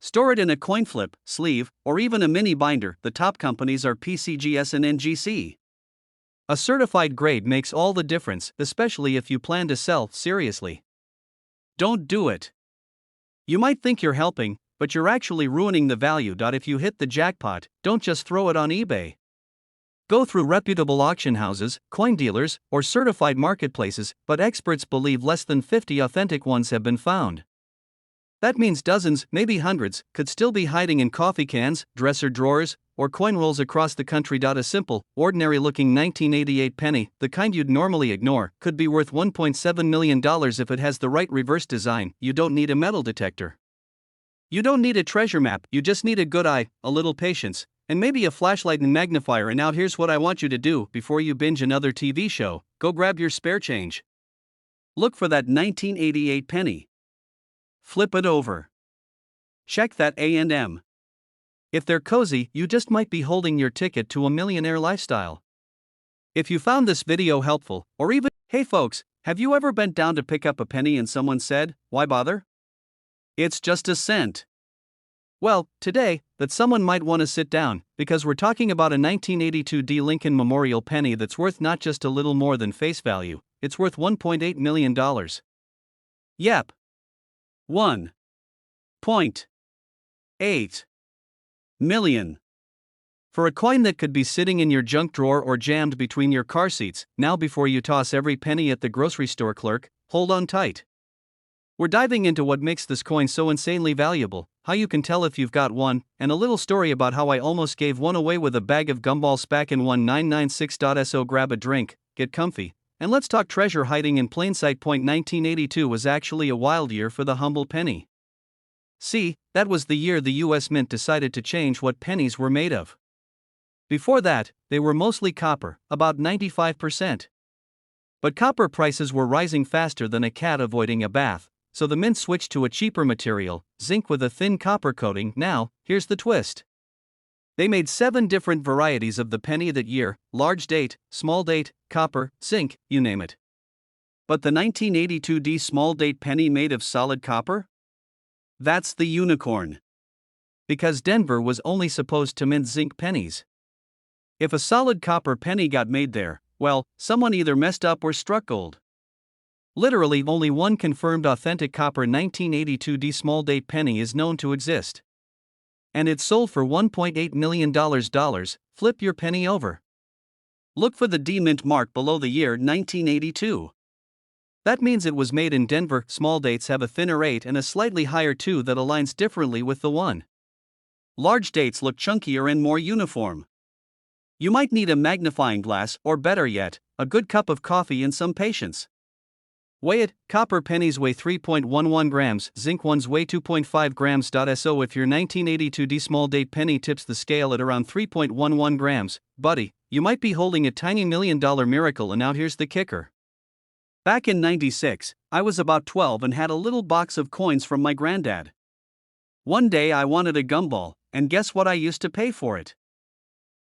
Store it in a coin flip, sleeve, or even a mini binder. The top companies are PCGS and NGC. A certified grade makes all the difference, especially if you plan to sell seriously. Don't do it. You might think you're helping, but you're actually ruining the value. If you hit the jackpot, don't just throw it on eBay. Go through reputable auction houses, coin dealers, or certified marketplaces, but experts believe less than 50 authentic ones have been found. That means dozens, maybe hundreds, could still be hiding in coffee cans, dresser drawers, or coin rolls across the country. A simple, ordinary-looking 1988 penny, the kind you'd normally ignore, could be worth $1.7 million if it has the right reverse design. You don't need a metal detector. You don't need a treasure map. You just need a good eye, a little patience, and maybe a flashlight and magnifier. And now here's what I want you to do before you binge another TV show: go grab your spare change. Look for that 1988 penny. Flip it over. Check that A&M. If they're cozy, you just might be holding your ticket to a millionaire lifestyle. If you found this video helpful, or even, hey folks, have you ever bent down to pick up a penny and someone said, why bother? It's just a cent. Well, today, that someone might want to sit down, because we're talking about a 1982 D. Lincoln Memorial penny that's worth not just a little more than face value, it's worth $1.8 million. Yep. $1.8 million. For a coin that could be sitting in your junk drawer or jammed between your car seats, now before you toss every penny at the grocery store clerk, hold on tight. We're diving into what makes this coin so insanely valuable, how you can tell if you've got one, and a little story about how I almost gave one away with a bag of gumballs back in 1996. So grab a drink, get comfy, and let's talk treasure hiding in plain sight. 1982 was actually a wild year for the humble penny. See, that was the year the US Mint decided to change what pennies were made of. Before that, they were mostly copper, about 95%. But copper prices were rising faster than a cat avoiding a bath, so the mint switched to a cheaper material, zinc with a thin copper coating. Now, here's the twist. They made 7 different varieties of the penny that year: large date, small date, copper, zinc, you name it. But the 1982 D small date penny made of solid copper? That's the unicorn. Because Denver was only supposed to mint zinc pennies. If a solid copper penny got made there, well, someone either messed up or struck gold. Literally, only one confirmed authentic copper 1982 D small date penny is known to exist. And it's sold for $1.8 million. Flip your penny over. Look for the D mint mark below the year 1982. That means it was made in Denver. Small dates have a thinner 8 and a slightly higher 2 that aligns differently with the 1. Large dates look chunkier and more uniform. You might need a magnifying glass, or better yet, a good cup of coffee and some patience. Weigh it: copper pennies weigh 3.11 grams, zinc ones weigh 2.5 grams. So if your 1982 D small date penny tips the scale at around 3.11 grams, buddy, you might be holding a tiny $1 million miracle. And now here's the kicker. Back in '96, I was about 12 and had a little box of coins from my granddad. One day I wanted a gumball, and guess what I used to pay for it?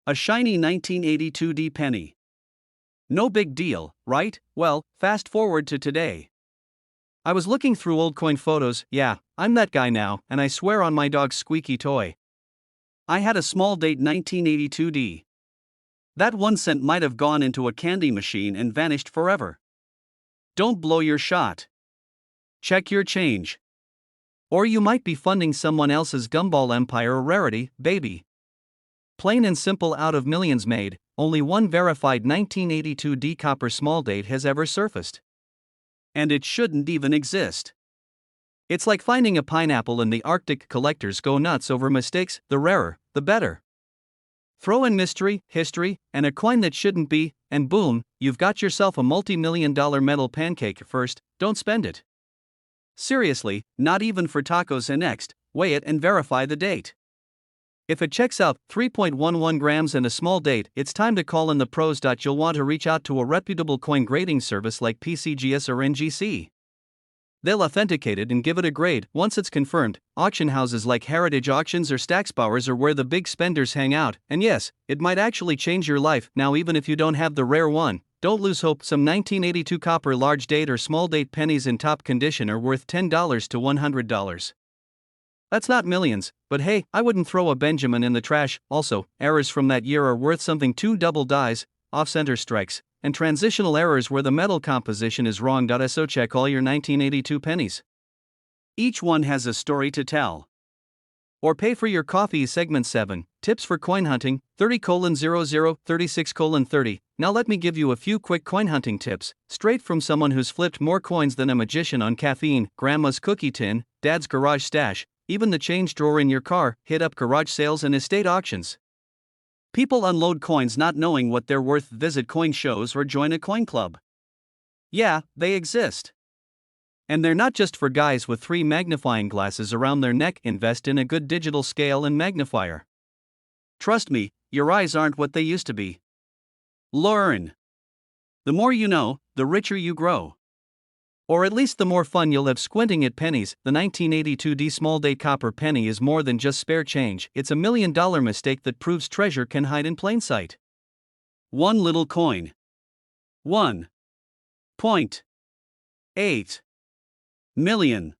A shiny 1982 D penny. No big deal, right? Well, fast forward to today. I was looking through old coin photos. Yeah, I'm that guy now, and I swear on my dog's squeaky toy. I had a small date 1982 D. That 1 cent might have gone into a candy machine and vanished forever. Don't blow your shot. Check your change. Or you might be funding someone else's gumball empire. A rarity, baby. Plain and simple. Out of millions made, only one verified 1982 D copper small date has ever surfaced. And it shouldn't even exist. It's like finding a pineapple in the Arctic. Collectors go nuts over mistakes. The rarer, the better. Throw in mystery, history, and a coin that shouldn't be, and boom, you've got yourself a multi-million-dollar metal pancake. First, don't spend it. Seriously, not even for tacos. And next, weigh it and verify the date. If it checks out 3.11 grams and a small date, it's time to call in the pros. You'll want to reach out to a reputable coin grading service like PCGS or NGC. They'll authenticate it and give it a grade. Once it's confirmed, auction houses like Heritage Auctions or Stacksbowers are where the big spenders hang out. And yes, it might actually change your life. Now, even if you don't have the rare one, don't lose hope. Some 1982 copper large date or small date pennies in top condition are worth $10 to $100. That's not millions, but hey, I wouldn't throw a Benjamin in the trash. Also, errors from that year are worth something too: double dies, off-center strikes, and transitional errors where the metal composition is wrong. So check all your 1982 pennies. Each one has a story to tell. Or pay for your coffee. Segment 7, Tips for Coin Hunting, 30:00, 36:30. Now let me give you a few quick coin hunting tips, straight from someone who's flipped more coins than a magician on caffeine: grandma's cookie tin, dad's garage stash, even the change drawer in your car. Hit up garage sales and estate auctions. People unload coins not knowing what they're worth. Visit coin shows or join a coin club. Yeah, they exist. And they're not just for guys with 3 magnifying glasses around their neck. Invest in a good digital scale and magnifier. Trust me, your eyes aren't what they used to be. Learn. The more you know, the richer you grow. Or at least the more fun you'll have squinting at pennies. The 1982 D small date copper penny is more than just spare change. It's a $1 million mistake that proves treasure can hide in plain sight. One little coin. $1.8 million.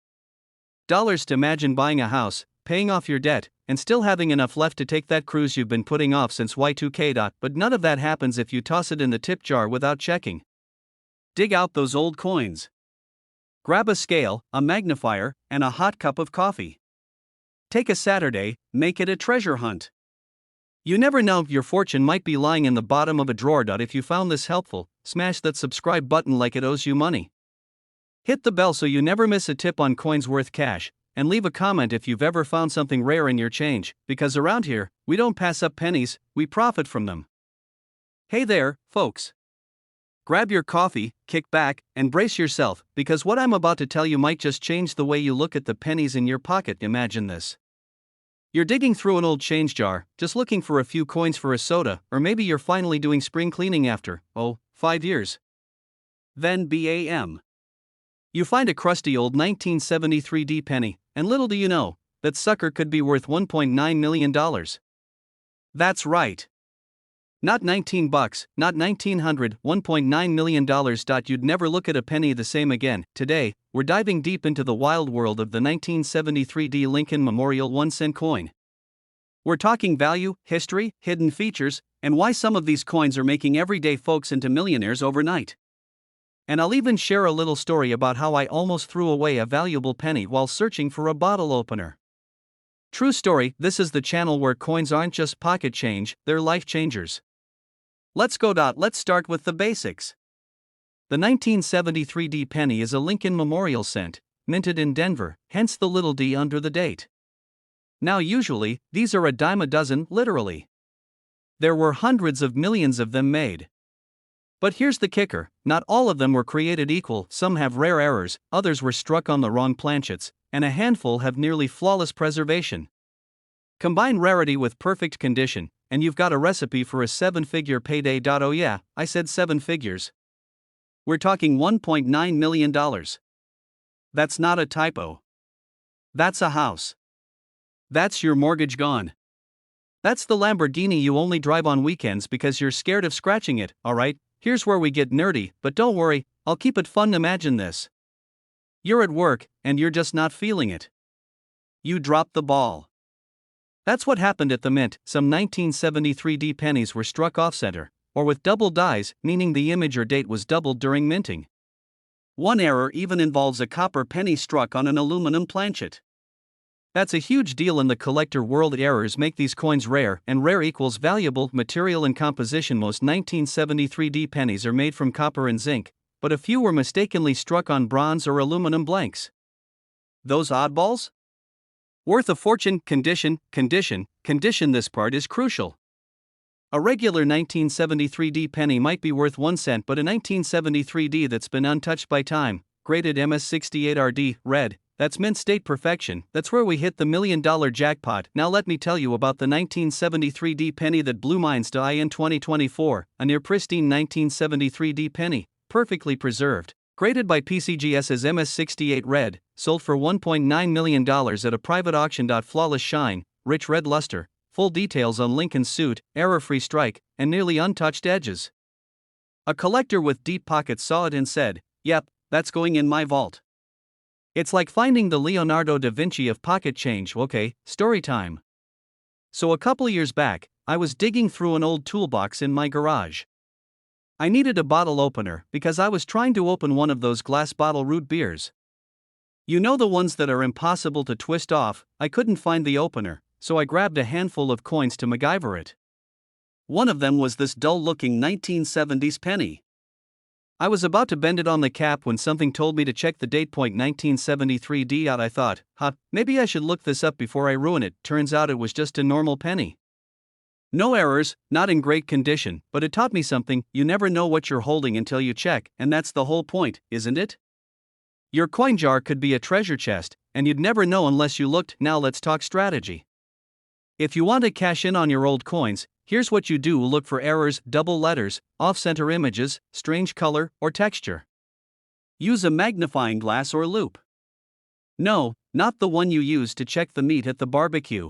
To imagine buying a house, paying off your debt, and still having enough left to take that cruise you've been putting off since Y2K. But none of that happens if you toss it in the tip jar without checking. Dig out those old coins. Grab a scale, a magnifier, and a hot cup of coffee. Take a Saturday, make it a treasure hunt. You never know, your fortune might be lying in the bottom of a drawer. If you found this helpful, smash that subscribe button like it owes you money. Hit the bell so you never miss a tip on coins worth cash, and leave a comment if you've ever found something rare in your change, because around here, we don't pass up pennies, we profit from them. Hey there, folks. Grab your coffee, kick back, and brace yourself, because what I'm about to tell you might just change the way you look at the pennies in your pocket. Imagine this. You're digging through an old change jar, just looking for a few coins for a soda, or maybe you're finally doing spring cleaning after, 5 years. Then bam. You find a crusty old 1973 penny, and little do you know, that sucker could be worth $1.9 million. That's right. Not $19, not $1,900, $1.9 million. You'd never look at a penny the same again. Today, we're diving deep into the wild world of the 1973 Lincoln Memorial 1-cent coin. We're talking value, history, hidden features, and why some of these coins are making everyday folks into millionaires overnight. And I'll even share a little story about how I almost threw away a valuable penny while searching for a bottle opener. True story, this is the channel where coins aren't just pocket change, they're life changers. Let's go. Let's start with the basics. The 1973 penny is a Lincoln Memorial cent, minted in Denver, hence the little d under the date. Now usually, these are a dime a dozen, literally. There were hundreds of millions of them made. But here's the kicker, not all of them were created equal, some have rare errors, others were struck on the wrong planchets, and a handful have nearly flawless preservation. Combine rarity with perfect condition, and you've got a recipe for a 7-figure payday. Oh yeah, I said 7 figures. We're talking $1.9 million. That's not a typo. That's a house. That's your mortgage gone. That's the Lamborghini you only drive on weekends because you're scared of scratching it. Alright, here's where we get nerdy, but don't worry, I'll keep it fun. Imagine this. You're at work, and you're just not feeling it. You dropped the ball. That's what happened at the mint. Some 1973 pennies were struck off-center, or with double dies, meaning the image or date was doubled during minting. One error even involves a copper penny struck on an aluminum planchet. That's a huge deal in the collector world. Errors make these coins rare, and rare equals valuable. Material and composition. Most 1973 pennies are made from copper and zinc, but a few were mistakenly struck on bronze or aluminum blanks. Those oddballs? Worth a fortune. Condition. This part is crucial. A regular 1973 penny might be worth 1 cent, but a 1973 that's been untouched by time, graded MS68RD, red, that's mint state perfection. That's where we hit the $1 million jackpot. Now let me tell you about the 1973 penny that blew minds in 2024, a near pristine 1973 penny, perfectly preserved. Graded by PCGS as MS68 red, sold for $1.9 million at a private auction. Flawless shine, rich red luster, full details on Lincoln's suit, error-free strike, and nearly untouched edges. A collector with deep pockets saw it and said, "Yep, that's going in my vault." It's like finding the Leonardo da Vinci of pocket change. Okay, story time. So a couple years back, I was digging through an old toolbox in my garage. I needed a bottle opener because I was trying to open one of those glass bottle root beers. You know, the ones that are impossible to twist off. I couldn't find the opener, so I grabbed a handful of coins to MacGyver it. One of them was this dull-looking 1970s penny. I was about to bend it on the cap when something told me to check the date. 1973 out. I thought, maybe I should look this up before I ruin it. Turns out it was just a normal penny. No errors, not in great condition, but it taught me something. You never know what you're holding until you check, and that's the whole point, isn't it? Your coin jar could be a treasure chest, and you'd never know unless you looked. Now let's talk strategy. If you want to cash in on your old coins, here's what you do. Look for errors, double letters, off-center images, strange color or texture. Use a magnifying glass or loupe. No, not the one you use to check the meat at the barbecue.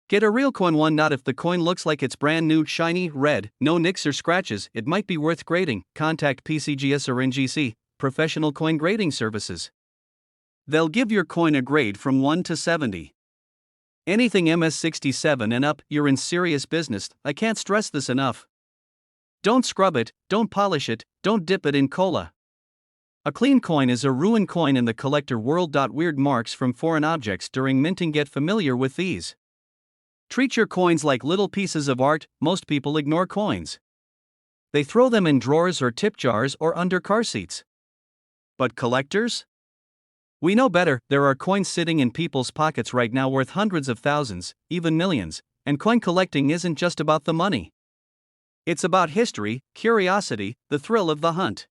Get a real coin one. Not if the coin looks like it's brand new, shiny, red, no nicks or scratches, it might be worth grading. Contact PCGS or NGC, Professional Coin Grading Services. They'll give your coin a grade from 1 to 70. Anything MS67 and up, you're in serious business. I can't stress this enough. Don't scrub it, don't polish it, don't dip it in cola. A clean coin is a ruined coin in the collector world. Weird marks from foreign objects during minting. Get familiar with these. Treat your coins like little pieces of art. Most people ignore coins. They throw them in drawers or tip jars or under car seats. But collectors? We know better. There are coins sitting in people's pockets right now worth hundreds of thousands, even millions, and coin collecting isn't just about the money. It's about history, curiosity, the thrill of the hunt.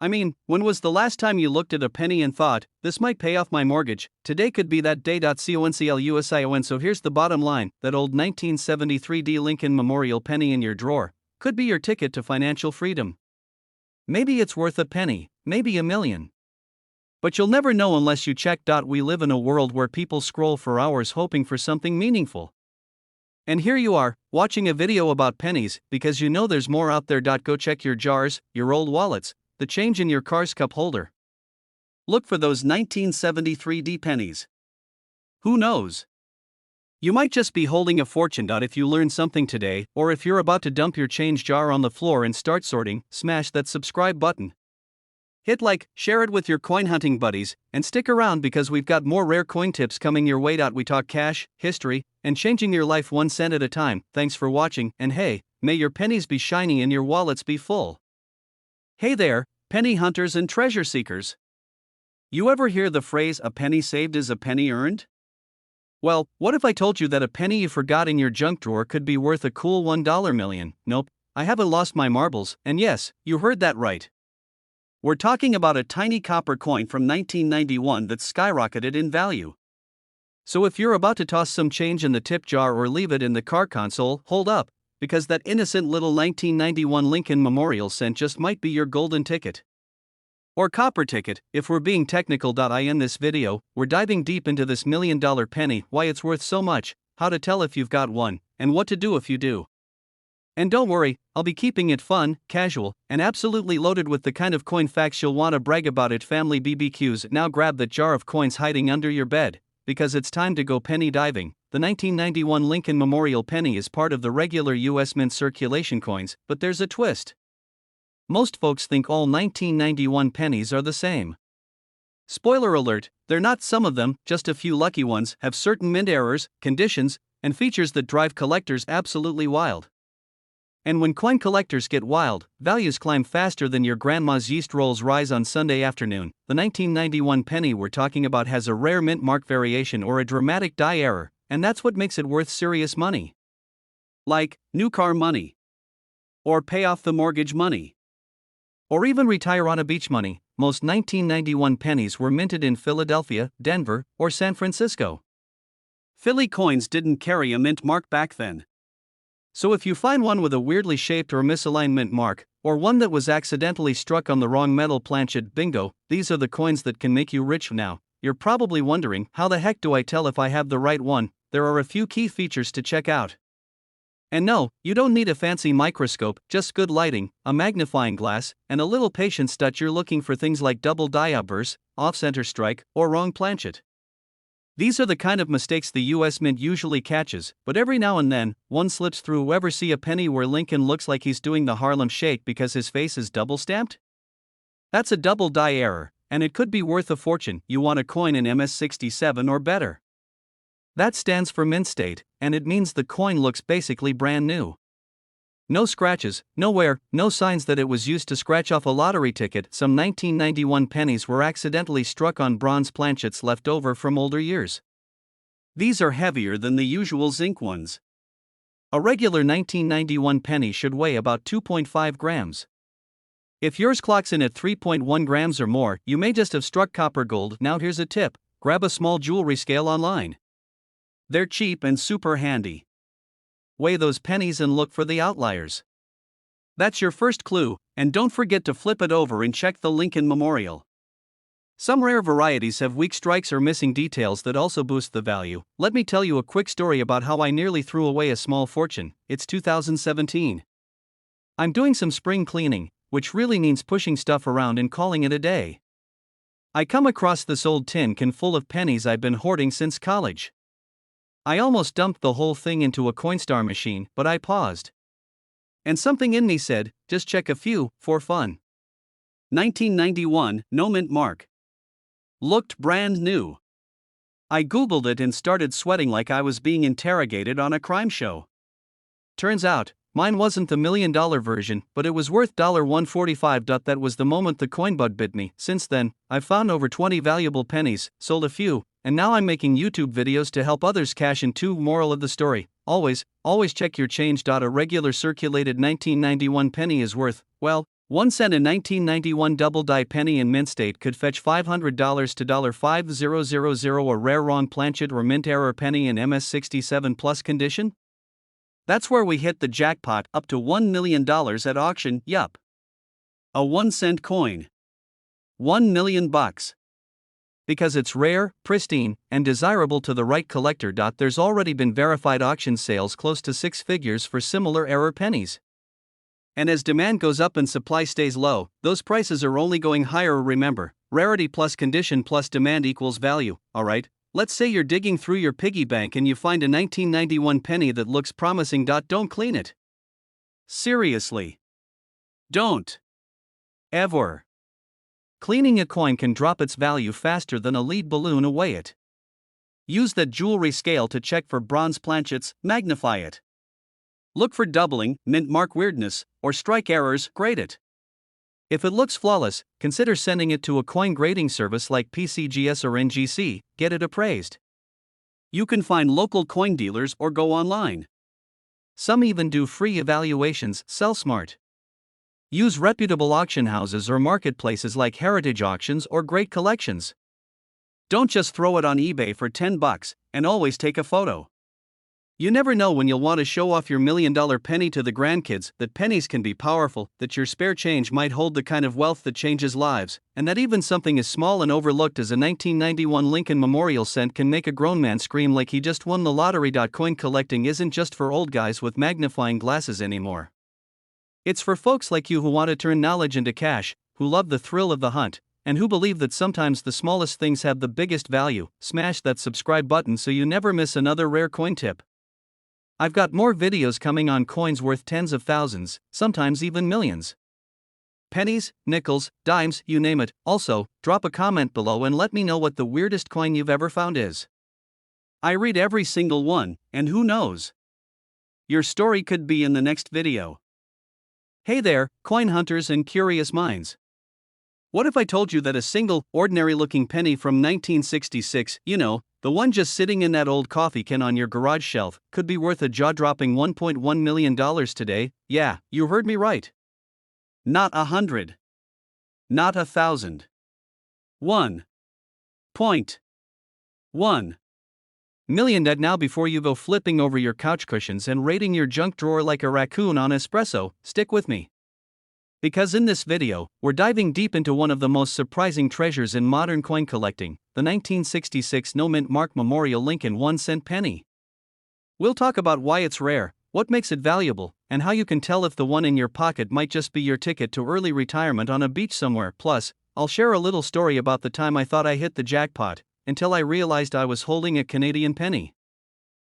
I mean, when was the last time you looked at a penny and thought, this might pay off my mortgage? Today could be that day. CONCLUSION. So here's the bottom line: that old 1973 D Lincoln Memorial penny in your drawer could be your ticket to financial freedom. Maybe it's worth a penny, maybe $1 million. But you'll never know unless you check. We live in a world where people scroll for hours hoping for something meaningful. And here you are, watching a video about pennies, because you know there's more out there. Go check your jars, your old wallets, the change in your car's cup holder. Look for those 1973 D pennies. Who knows? You might just be holding a fortune. If you learned something today, or if you're about to dump your change jar on the floor and start sorting, smash that subscribe button. Hit like, share it with your coin hunting buddies, and stick around because we've got more rare coin tips coming your way. We talk cash, history, and changing your life 1 cent at a time. Thanks for watching, and hey, may your pennies be shiny and your wallets be full. Hey there, penny hunters and treasure seekers. You ever hear the phrase, a penny saved is a penny earned? Well, what if I told you that a penny you forgot in your junk drawer could be worth a cool $1 million? Nope, I haven't lost my marbles, and yes, you heard that right. We're talking about a tiny copper coin from 1991 that skyrocketed in value. So if you're about to toss some change in the tip jar or leave it in the car console, hold up, because that innocent little 1991 Lincoln Memorial cent just might be your golden ticket. Or copper ticket, if we're being technical. In this video, we're diving deep into this $1 million penny, why it's worth so much, how to tell if you've got one, and what to do if you do. And don't worry, I'll be keeping it fun, casual, and absolutely loaded with the kind of coin facts you'll want to brag about at family BBQs. Now grab that jar of coins hiding under your bed, because it's time to go penny diving. The 1991 Lincoln Memorial penny is part of the regular US Mint circulation coins, but there's a twist. Most folks think all 1991 pennies are the same. Spoiler alert, they're not. Some of them, just a few lucky ones, have certain mint errors, conditions, and features that drive collectors absolutely wild. And when coin collectors get wild, values climb faster than your grandma's yeast rolls rise on Sunday afternoon. The 1991 penny we're talking about has a rare mint mark variation or a dramatic die error, and that's what makes it worth serious money. Like, new car money. Or pay off the mortgage money. Or even retire on a beach money. Most 1991 pennies were minted in Philadelphia, Denver, or San Francisco. Philly coins didn't carry a mint mark back then. So if you find one with a weirdly shaped or misaligned mint mark, or one that was accidentally struck on the wrong metal planchet, bingo, these are the coins that can make you rich. Now, you're probably wondering, how the heck do I tell if I have the right one? There are a few key features to check out. And no, you don't need a fancy microscope, just good lighting, a magnifying glass, and a little patience. You're looking for things like double die outbursts, off-center strike, or wrong planchet. These are the kind of mistakes the US Mint usually catches, but every now and then, one slips through. Ever see a penny where Lincoln looks like he's doing the Harlem Shake because his face is double stamped? That's a double die error, and it could be worth a fortune. You want a coin in MS67 or better. That stands for mint state, and it means the coin looks basically brand new. No scratches, no wear, no signs that it was used to scratch off a lottery ticket. Some 1991 pennies were accidentally struck on bronze planchets left over from older years. These are heavier than the usual zinc ones. A regular 1991 penny should weigh about 2.5 grams. If yours clocks in at 3.1 grams or more, you may just have struck copper gold. Now here's a tip: grab a small jewelry scale online. They're cheap and super handy. Weigh those pennies and look for the outliers. That's your first clue, and don't forget to flip it over and check the Lincoln Memorial. Some rare varieties have weak strikes or missing details that also boost the value. Let me tell you a quick story about how I nearly threw away a small fortune. It's 2017. I'm doing some spring cleaning, which really means pushing stuff around and calling it a day. I come across this old tin can full of pennies I've been hoarding since college. I almost dumped the whole thing into a Coinstar machine, but I paused. And something in me said, just check a few, for fun. 1991, no mint mark. Looked brand new. I googled it and started sweating like I was being interrogated on a crime show. Turns out, mine wasn't the $1 million version, but it was worth $145. That was the moment the coin bug bit me. Since then, I've found over 20 valuable pennies, sold a few, and now I'm making YouTube videos to help others cash in too. Moral of the story: always check your change. A regular circulated 1991 penny is worth, well, 1 cent. A 1991 double-die penny in mint state could fetch $500 to $5,000. A rare wrong planchet or mint error penny in MS67 plus condition? That's where we hit the jackpot, up to $1 million at auction. Yup. A 1 cent coin. 1 million bucks. Because it's rare, pristine, and desirable to the right collector. There's already been verified auction sales close to 6 figures for similar error pennies. And as demand goes up and supply stays low, those prices are only going higher. Remember, rarity plus condition plus demand equals value. Alright, let's say you're digging through your piggy bank and you find a 1991 penny that looks promising. Don't clean it. Seriously. Don't. Ever. Cleaning a coin can drop its value faster than a lead balloon away it. Use that jewelry scale to check for bronze planchets, magnify it. Look for doubling, mint mark weirdness, or strike errors, grade it. If it looks flawless, consider sending it to a coin grading service like PCGS or NGC, get it appraised. You can find local coin dealers or go online. Some even do free evaluations. Sell smart. Use reputable auction houses or marketplaces like Heritage Auctions or Great Collections. Don't just throw it on eBay for $10 and always take a photo. You never know when you'll want to show off your $1 million penny to the grandkids. That pennies can be powerful, that your spare change might hold the kind of wealth that changes lives, and that even something as small and overlooked as a 1991 Lincoln Memorial cent can make a grown man scream like he just won the lottery. Coin collecting isn't just for old guys with magnifying glasses anymore. It's for folks like you who want to turn knowledge into cash, who love the thrill of the hunt, and who believe that sometimes the smallest things have the biggest value. Smash that subscribe button so you never miss another rare coin tip. I've got more videos coming on coins worth tens of thousands, sometimes even millions. Pennies, nickels, dimes, you name it. Also, drop a comment below and let me know what the weirdest coin you've ever found is. I read every single one, and who knows? Your story could be in the next video. Hey there, coin hunters and curious minds. What if I told you that a single, ordinary-looking penny from 1966, the one just sitting in that old coffee can on your garage shelf, could be worth a jaw-dropping $1.1 million today? Yeah, you heard me right. Not 100. Not 1,000. 1.1 million. That now, before you go flipping over your couch cushions and raiding your junk drawer like a raccoon on espresso, stick with me. Because in this video, we're diving deep into one of the most surprising treasures in modern coin collecting, the 1966 no mint mark Memorial Lincoln 1 cent penny. We'll talk about why it's rare, what makes it valuable, and how you can tell if the one in your pocket might just be your ticket to early retirement on a beach somewhere. Plus, I'll share a little story about the time I thought I hit the jackpot, until I realized I was holding a Canadian penny.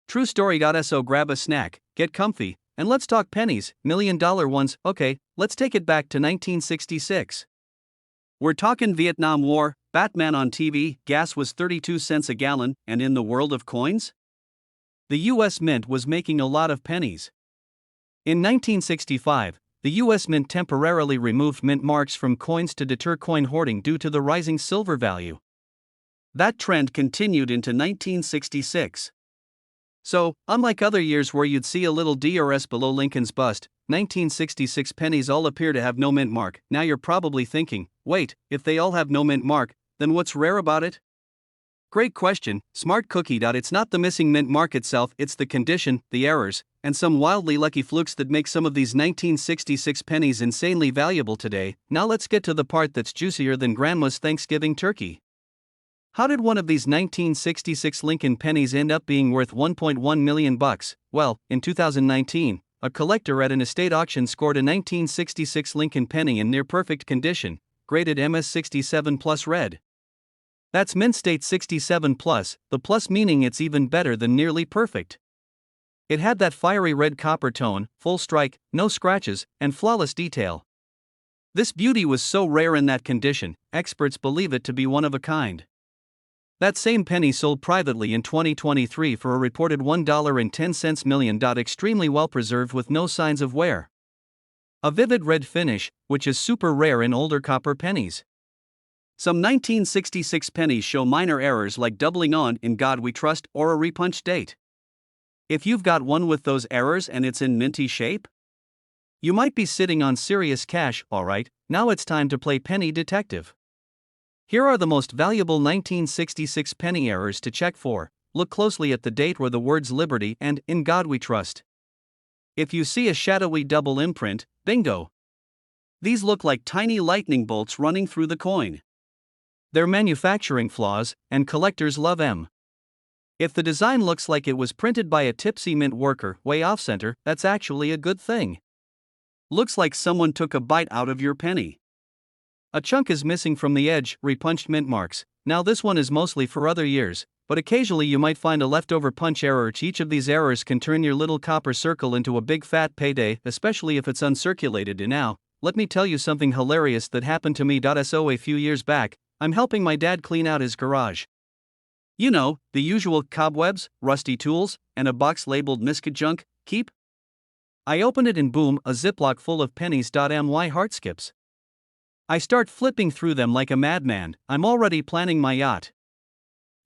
True story. So grab a snack, get comfy, and let's talk pennies, $1 million ones. Okay, let's take it back to 1966. We're talking Vietnam War, Batman on TV, gas was 32 cents a gallon, and in the world of coins? The US Mint was making a lot of pennies. In 1965, the US Mint temporarily removed mint marks from coins to deter coin hoarding due to the rising silver value. That trend continued into 1966. So, unlike other years where you'd see a little DRS below Lincoln's bust, 1966 pennies all appear to have no mint mark. Now you're probably thinking, wait, if they all have no mint mark, then what's rare about it? Great question, smart cookie. It's not the missing mint mark itself, it's the condition, the errors, and some wildly lucky flukes that make some of these 1966 pennies insanely valuable today. Now let's get to the part that's juicier than Grandma's Thanksgiving turkey. How did one of these 1966 Lincoln pennies end up being worth $1.1 million? Well, in 2019, a collector at an estate auction scored a 1966 Lincoln penny in near perfect condition, graded MS67 plus red. That's mint state 67 plus, the plus meaning it's even better than nearly perfect. It had that fiery red copper tone, full strike, no scratches, and flawless detail. This beauty was so rare in that condition, experts believe it to be one of a kind. That same penny sold privately in 2023 for a reported $1.10 million. Extremely well preserved with no signs of wear. A vivid red finish, which is super rare in older copper pennies. Some 1966 pennies show minor errors like doubling on "In God We Trust" or a repunched date. If you've got one with those errors and it's in minty shape, you might be sitting on serious cash. Alright, now it's time to play penny detective. Here are the most valuable 1966 penny errors to check for. Look closely at the date where the words Liberty and "In God We Trust." If you see a shadowy double imprint, bingo! These look like tiny lightning bolts running through the coin. They're manufacturing flaws, and collectors love them. If the design looks like it was printed by a tipsy mint worker way off center, that's actually a good thing. Looks like someone took a bite out of your penny. A chunk is missing from the edge, repunched mint marks. Now this one is mostly for other years, but occasionally you might find a leftover punch error. Each of these errors can turn your little copper circle into a big fat payday, especially if it's uncirculated. And now, let me tell you something hilarious that happened to me. So a few years back, I'm helping my dad clean out his garage. You know, the usual cobwebs, rusty tools, and a box labeled Miska junk, keep. I open it and boom, a Ziploc full of pennies. My heart skips. I start flipping through them like a madman. I'm already planning my yacht.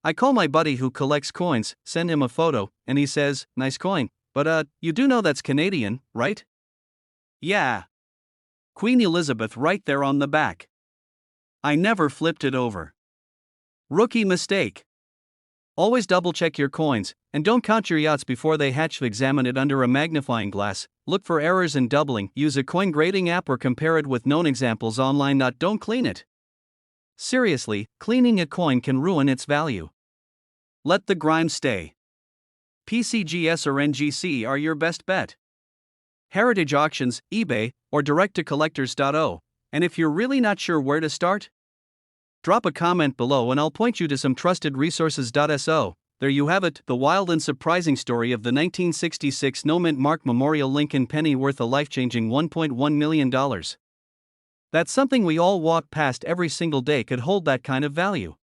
I call my buddy who collects coins, send him a photo, and he says, "Nice coin, but you do know that's Canadian, right?" "Yeah. Queen Elizabeth right there on the back." I never flipped it over. Rookie mistake. Always double check your coins, and don't count your yachts before they hatch. Examine it under a magnifying glass, look for errors and doubling, use a coin grading app or compare it with known examples online. Don't clean it. Seriously, cleaning a coin can ruin its value. Let the grime stay. PCGS or NGC are your best bet. Heritage auctions, eBay, or direct to collectors.o. And if you're really not sure where to start, drop a comment below and I'll point you to some trusted resources.so. There you have it, the wild and surprising story of the 1966 no mint mark Memorial Lincoln penny worth a life-changing $1.1 million. That's something we all walk past every single day could hold that kind of value.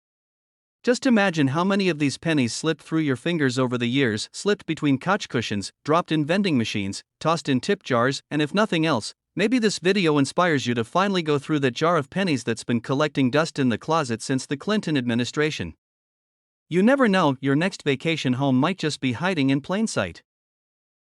Just imagine how many of these pennies slipped through your fingers over the years, slipped between couch cushions, dropped in vending machines, tossed in tip jars, and if nothing else, maybe this video inspires you to finally go through that jar of pennies that's been collecting dust in the closet since the Clinton administration. You never know, your next vacation home might just be hiding in plain sight.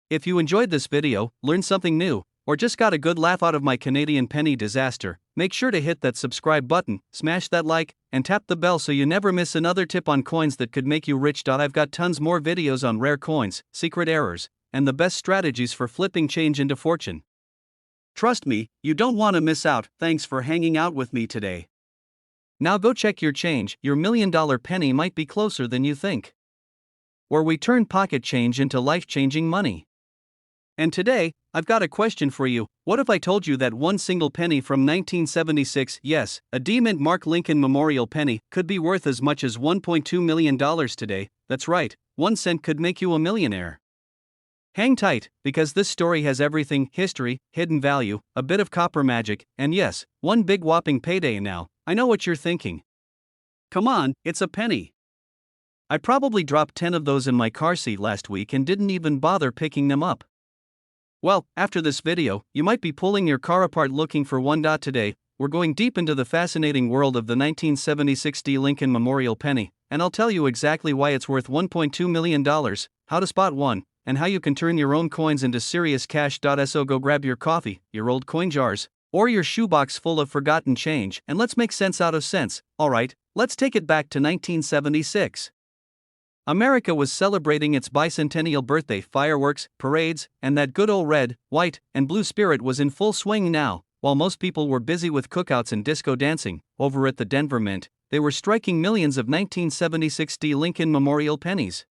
If you enjoyed this video, learned something new, or just got a good laugh out of my Canadian penny disaster, make sure to hit that subscribe button, smash that like, and tap the bell so you never miss another tip on coins that could make you rich. I've got tons more videos on rare coins, secret errors, and the best strategies for flipping change into fortune. Trust me, you don't want to miss out. Thanks for hanging out with me today. Now go check your change, your $1 million penny might be closer than you think. Where we turn pocket change into life-changing money. And today, I've got a question for you. What if I told you that one single penny from 1976, yes, a D-mint mark Lincoln Memorial penny, could be worth as much as $1.2 million today? That's right, 1 cent could make you a millionaire. Hang tight, because this story has everything: history, hidden value, a bit of copper magic, and yes, one big whopping payday. Now, I know what you're thinking. Come on, it's a penny. I probably dropped 10 of those in my car seat last week and didn't even bother picking them up. Well, after this video, you might be pulling your car apart looking for one. Today, we're going deep into the fascinating world of the 1976 D Lincoln Memorial penny, and I'll tell you exactly why it's worth $1.2 million, how to spot one, and how you can turn your own coins into serious cash. So go grab your coffee, your old coin jars, Or your shoebox full of forgotten change, and let's make sense out of sense. Alright, let's take it back to 1976. America was celebrating its bicentennial birthday. Fireworks, parades, and that good old red, white, and blue spirit was in full swing now. While most people were busy with cookouts and disco dancing, over at the Denver Mint, they were striking millions of 1976 D Lincoln Memorial pennies.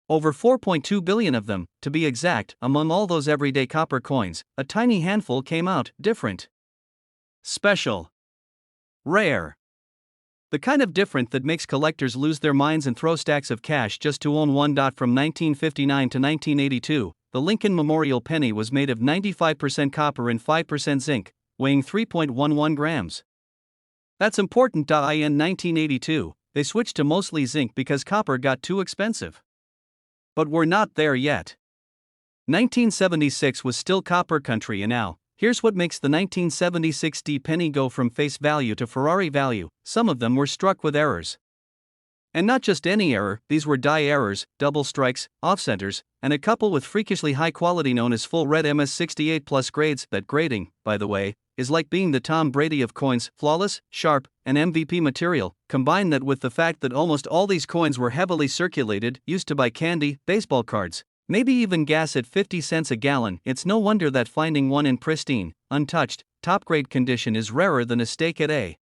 Over 4.2 billion of them, to be exact. Among all those everyday copper coins, a tiny handful came out different, special, rare. The kind of different that makes collectors lose their minds and throw stacks of cash just to own one. From 1959 to 1982, the Lincoln Memorial penny was made of 95% copper and 5% zinc, weighing 3.11 grams. That's important. In 1982, they switched to mostly zinc because copper got too expensive. But we're not there yet. 1976 was still copper country, and now, here's what makes the 1976 D penny go from face value to Ferrari value. Some of them were struck with errors. And not just any error, these were die errors, double strikes, off-centers, and a couple with freakishly high quality known as full red MS68 plus grades. That grading, by the way, is like being the Tom Brady of coins, flawless, sharp, and MVP material. Combine that with the fact that almost all these coins were heavily circulated, used to buy candy, baseball cards, maybe even gas at 50 cents a gallon. It's no wonder that finding one in pristine, untouched, top-grade condition is rarer than a steak at a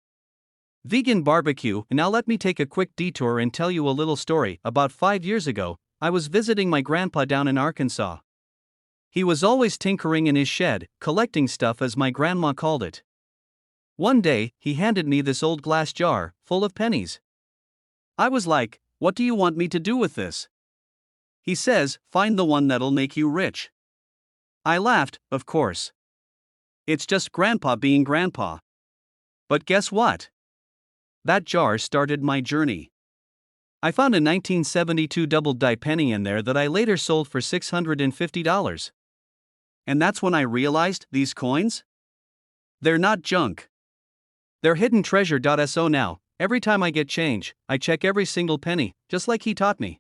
vegan barbecue. Now let me take a quick detour and tell you a little story. About 5 years ago, I was visiting my grandpa down in Arkansas. He was always tinkering in his shed, collecting stuff as my grandma called it. One day, he handed me this old glass jar, full of pennies. I was like, "What do you want me to do with this?" He says, "Find the one that'll make you rich." I laughed, of course. It's just Grandpa being Grandpa. But guess what? That jar started my journey. I found a 1972 double-die penny in there that I later sold for $650. And that's when I realized, these coins? They're not junk. They're hidden treasure. So now, every time I get change, I check every single penny, just like he taught me.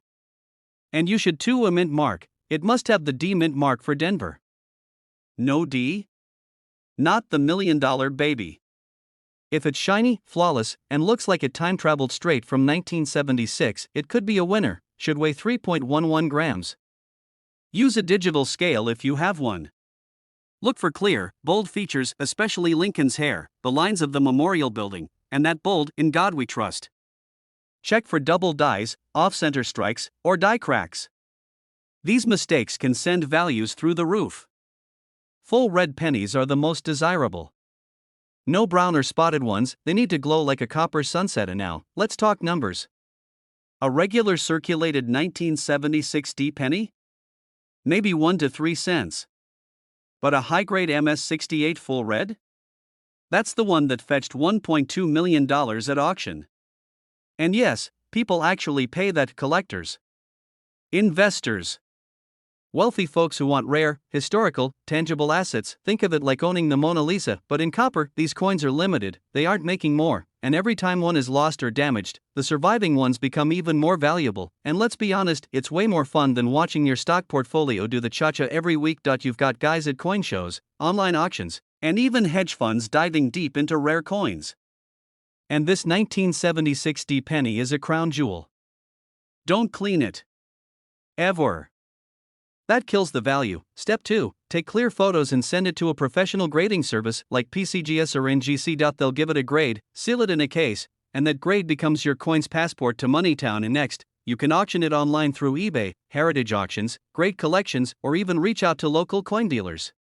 And you should too. A mint mark, it must have the D mint mark for Denver. No D? Not the $1 million baby. If it's shiny, flawless, and looks like it time-traveled straight from 1976, it could be a winner. Should weigh 3.11 grams. Use a digital scale if you have one. Look for clear, bold features, especially Lincoln's hair, the lines of the memorial building, and that bold, "In God We Trust." Check for double dies, off-center strikes, or die cracks. These mistakes can send values through the roof. Full red pennies are the most desirable. No brown or spotted ones, they need to glow like a copper sunset. And now, let's talk numbers. A regular circulated 1976 D penny? Maybe 1 to 3 cents. But a high-grade MS68 full red? That's the one that fetched $1.2 million at auction. And yes, people actually pay that. Collectors. Investors. Wealthy folks who want rare, historical, tangible assets. Think of it like owning the Mona Lisa, but in copper. These coins are limited, they aren't making more, and every time one is lost or damaged, the surviving ones become even more valuable. And let's be honest, it's way more fun than watching your stock portfolio do the cha-cha every week. You've got guys at coin shows, online auctions, and even hedge funds diving deep into rare coins. And this 1976 D penny is a crown jewel. Don't clean it. Ever. That kills the value. Step 2. Take clear photos and send it to a professional grading service like PCGS or NGC. They'll give it a grade, seal it in a case, and that grade becomes your coin's passport to Moneytown. And next, you can auction it online through eBay, Heritage Auctions, Great Collections, or even reach out to local coin dealers.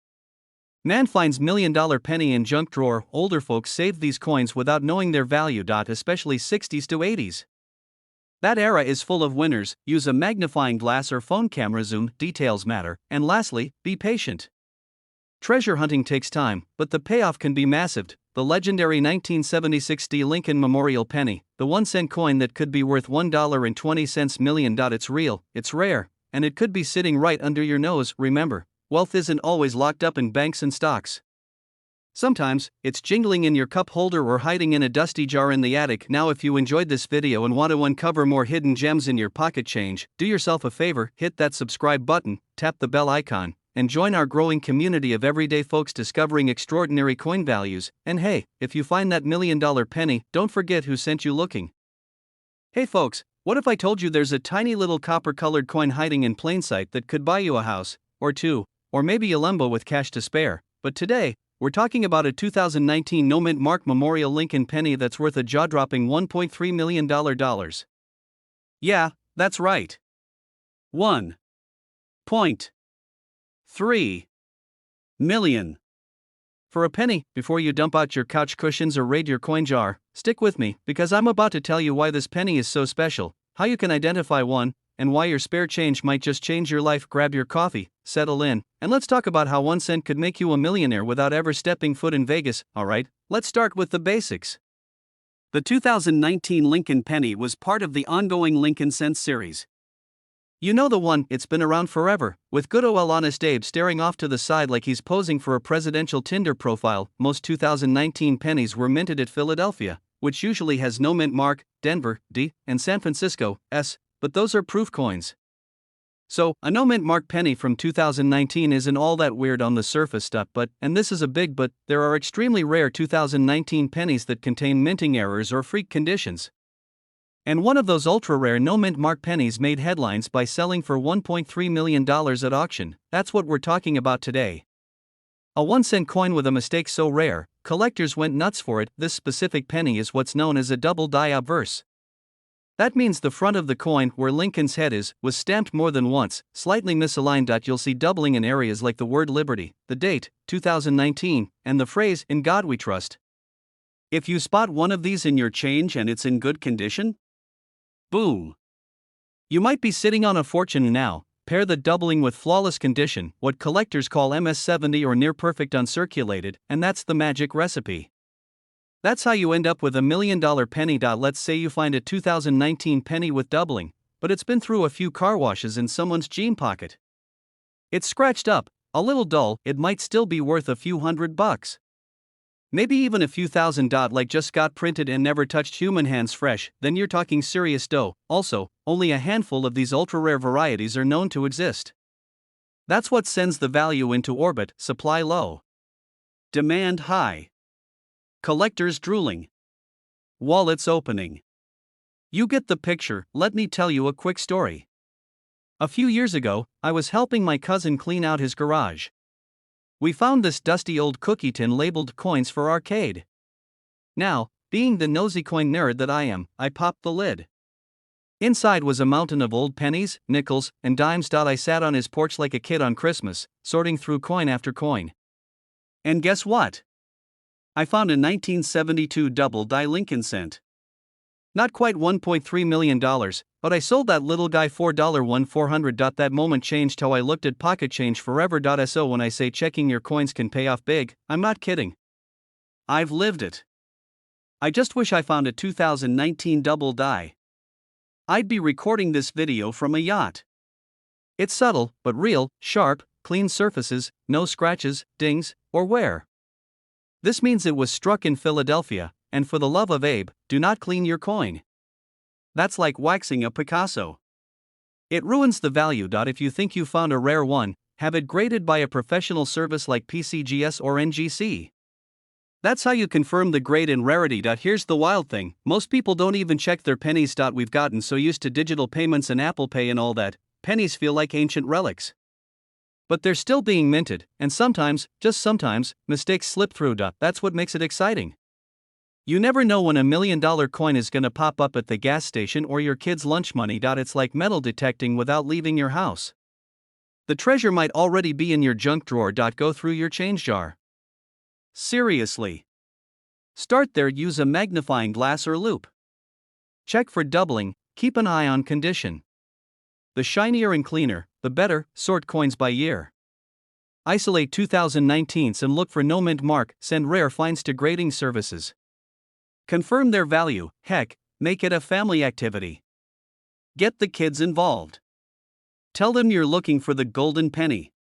Man finds $1 million penny in junk drawer. Older folks saved these coins without knowing their value. Especially 60s to 80s. That era is full of winners. Use a magnifying glass or phone camera zoom, details matter. And lastly, be patient. Treasure hunting takes time, but the payoff can be massive. The legendary 1976 D Lincoln Memorial penny, the 1-cent coin that could be worth $1.20 million. It's real, it's rare, and it could be sitting right under your nose. Remember, wealth isn't always locked up in banks and stocks. Sometimes, it's jingling in your cup holder or hiding in a dusty jar in the attic. Now, if you enjoyed this video and want to uncover more hidden gems in your pocket change, do yourself a favor, hit that subscribe button, tap the bell icon, and join our growing community of everyday folks discovering extraordinary coin values. And hey, if you find that $1,000,000 penny, don't forget who sent you looking. Hey folks, what if I told you there's a tiny little copper-colored coin hiding in plain sight that could buy you a house, or two, or maybe a Lambo with cash to spare? But today, we're talking about a 2019 No Mint Mark Memorial Lincoln penny that's worth a jaw-dropping $1.3 million. Yeah, that's right. 1.3 million. For a penny, before you dump out your couch cushions or raid your coin jar, stick with me, because I'm about to tell you why this penny is so special, how you can identify one, and why your spare change might just change your life. Grab your coffee, settle in, and let's talk about how 1 cent could make you a millionaire without ever stepping foot in Vegas. Alright, let's start with the basics. The 2019 Lincoln penny was part of the ongoing Lincoln Cents series. You know the one, it's been around forever, with good old Honest Abe staring off to the side like he's posing for a presidential Tinder profile. Most 2019 pennies were minted at Philadelphia, which usually has no mint mark, Denver, D, and San Francisco, S, but those are proof coins. So, a no mint mark penny from 2019 isn't all that weird on the surface stuff, but, and this is a big but, there are extremely rare 2019 pennies that contain minting errors or freak conditions. And one of those ultra-rare no-mint mark pennies made headlines by selling for $1.3 million at auction. That's what we're talking about today. A 1-cent coin with a mistake so rare, collectors went nuts for it. This specific penny is what's known as a double die obverse. That means the front of the coin, where Lincoln's head is, was stamped more than once, slightly misaligned. You'll see doubling in areas like the word Liberty, the date, 2019, and the phrase, "In God We Trust." If you spot one of these in your change and it's in good condition, boom! You might be sitting on a fortune now. Pair the doubling with flawless condition, what collectors call MS-70 or near perfect uncirculated, and that's the magic recipe. That's how you end up with a $1 million penny. Let's say you find a 2019 penny with doubling, but it's been through a few car washes in someone's jean pocket. It's scratched up, a little dull. It might still be worth a few $100. Maybe even a few thousand. Like just got printed and never touched human hands fresh, then you're talking serious dough. Also, only a handful of these ultra-rare varieties are known to exist. That's what sends the value into orbit: supply low, demand high, collectors drooling, wallets opening. You get the picture. Let me tell you a quick story. A few years ago, I was helping my cousin clean out his garage. We found this dusty old cookie tin labeled "Coins for Arcade." Now, being the nosy coin nerd that I am, I popped the lid. Inside was a mountain of old pennies, nickels, and dimes. I sat on his porch like a kid on Christmas, sorting through coin after coin. And guess what? I found a 1972 double die Lincoln cent. Not quite $1.3 million, but I sold that little guy $400. That moment changed how I looked at pocket change forever. So when I say checking your coins can pay off big, I'm not kidding. I've lived it. I just wish I found a 2019 double die. I'd be recording this video from a yacht. It's subtle, but real, sharp, clean surfaces, no scratches, dings, or wear. This means it was struck in Philadelphia, and for the love of Abe, do not clean your coin. That's like waxing a Picasso. It ruins the value. If you think you found a rare one, have it graded by a professional service like PCGS or NGC. That's how you confirm the grade and rarity. Here's the wild thing: most people don't even check their pennies. We've gotten so used to digital payments and Apple Pay and all that, pennies feel like ancient relics. But they're still being minted, and sometimes, just sometimes, mistakes slip through. That's what makes it exciting. You never know when a $1 million coin is gonna pop up at the gas station or your kid's lunch money. It's like metal detecting without leaving your house. The treasure might already be in your junk drawer. Go through your change jar. Seriously. Start there. Use a magnifying glass or loupe. Check for doubling, keep an eye on condition. The shinier and cleaner, the better. Sort coins by year. Isolate 2019s and look for no mint mark. Send rare finds to grading services. Confirm their value. Heck, make it a family activity. Get the kids involved. Tell them you're looking for the golden penny.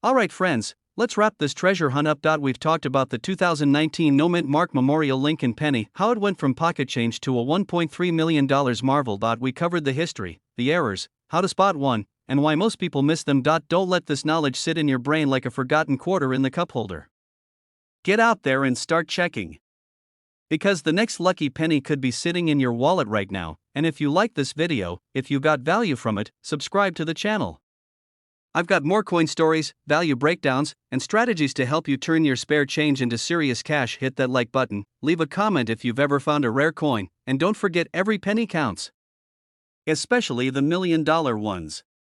Alright friends, let's wrap this treasure hunt up. We've talked about the 2019 No Mint Mark Memorial Lincoln penny, how it went from pocket change to a $1.3 million marvel. We covered the history, the errors, how to spot one, and why most people miss them. Don't let this knowledge sit in your brain like a forgotten quarter in the cup holder. Get out there and start checking. Because the next lucky penny could be sitting in your wallet right now. And if you like this video, if you got value from it, subscribe to the channel. I've got more coin stories, value breakdowns, and strategies to help you turn your spare change into serious cash. Hit that like button, leave a comment if you've ever found a rare coin, and don't forget, every penny counts. Especially the $1 million ones.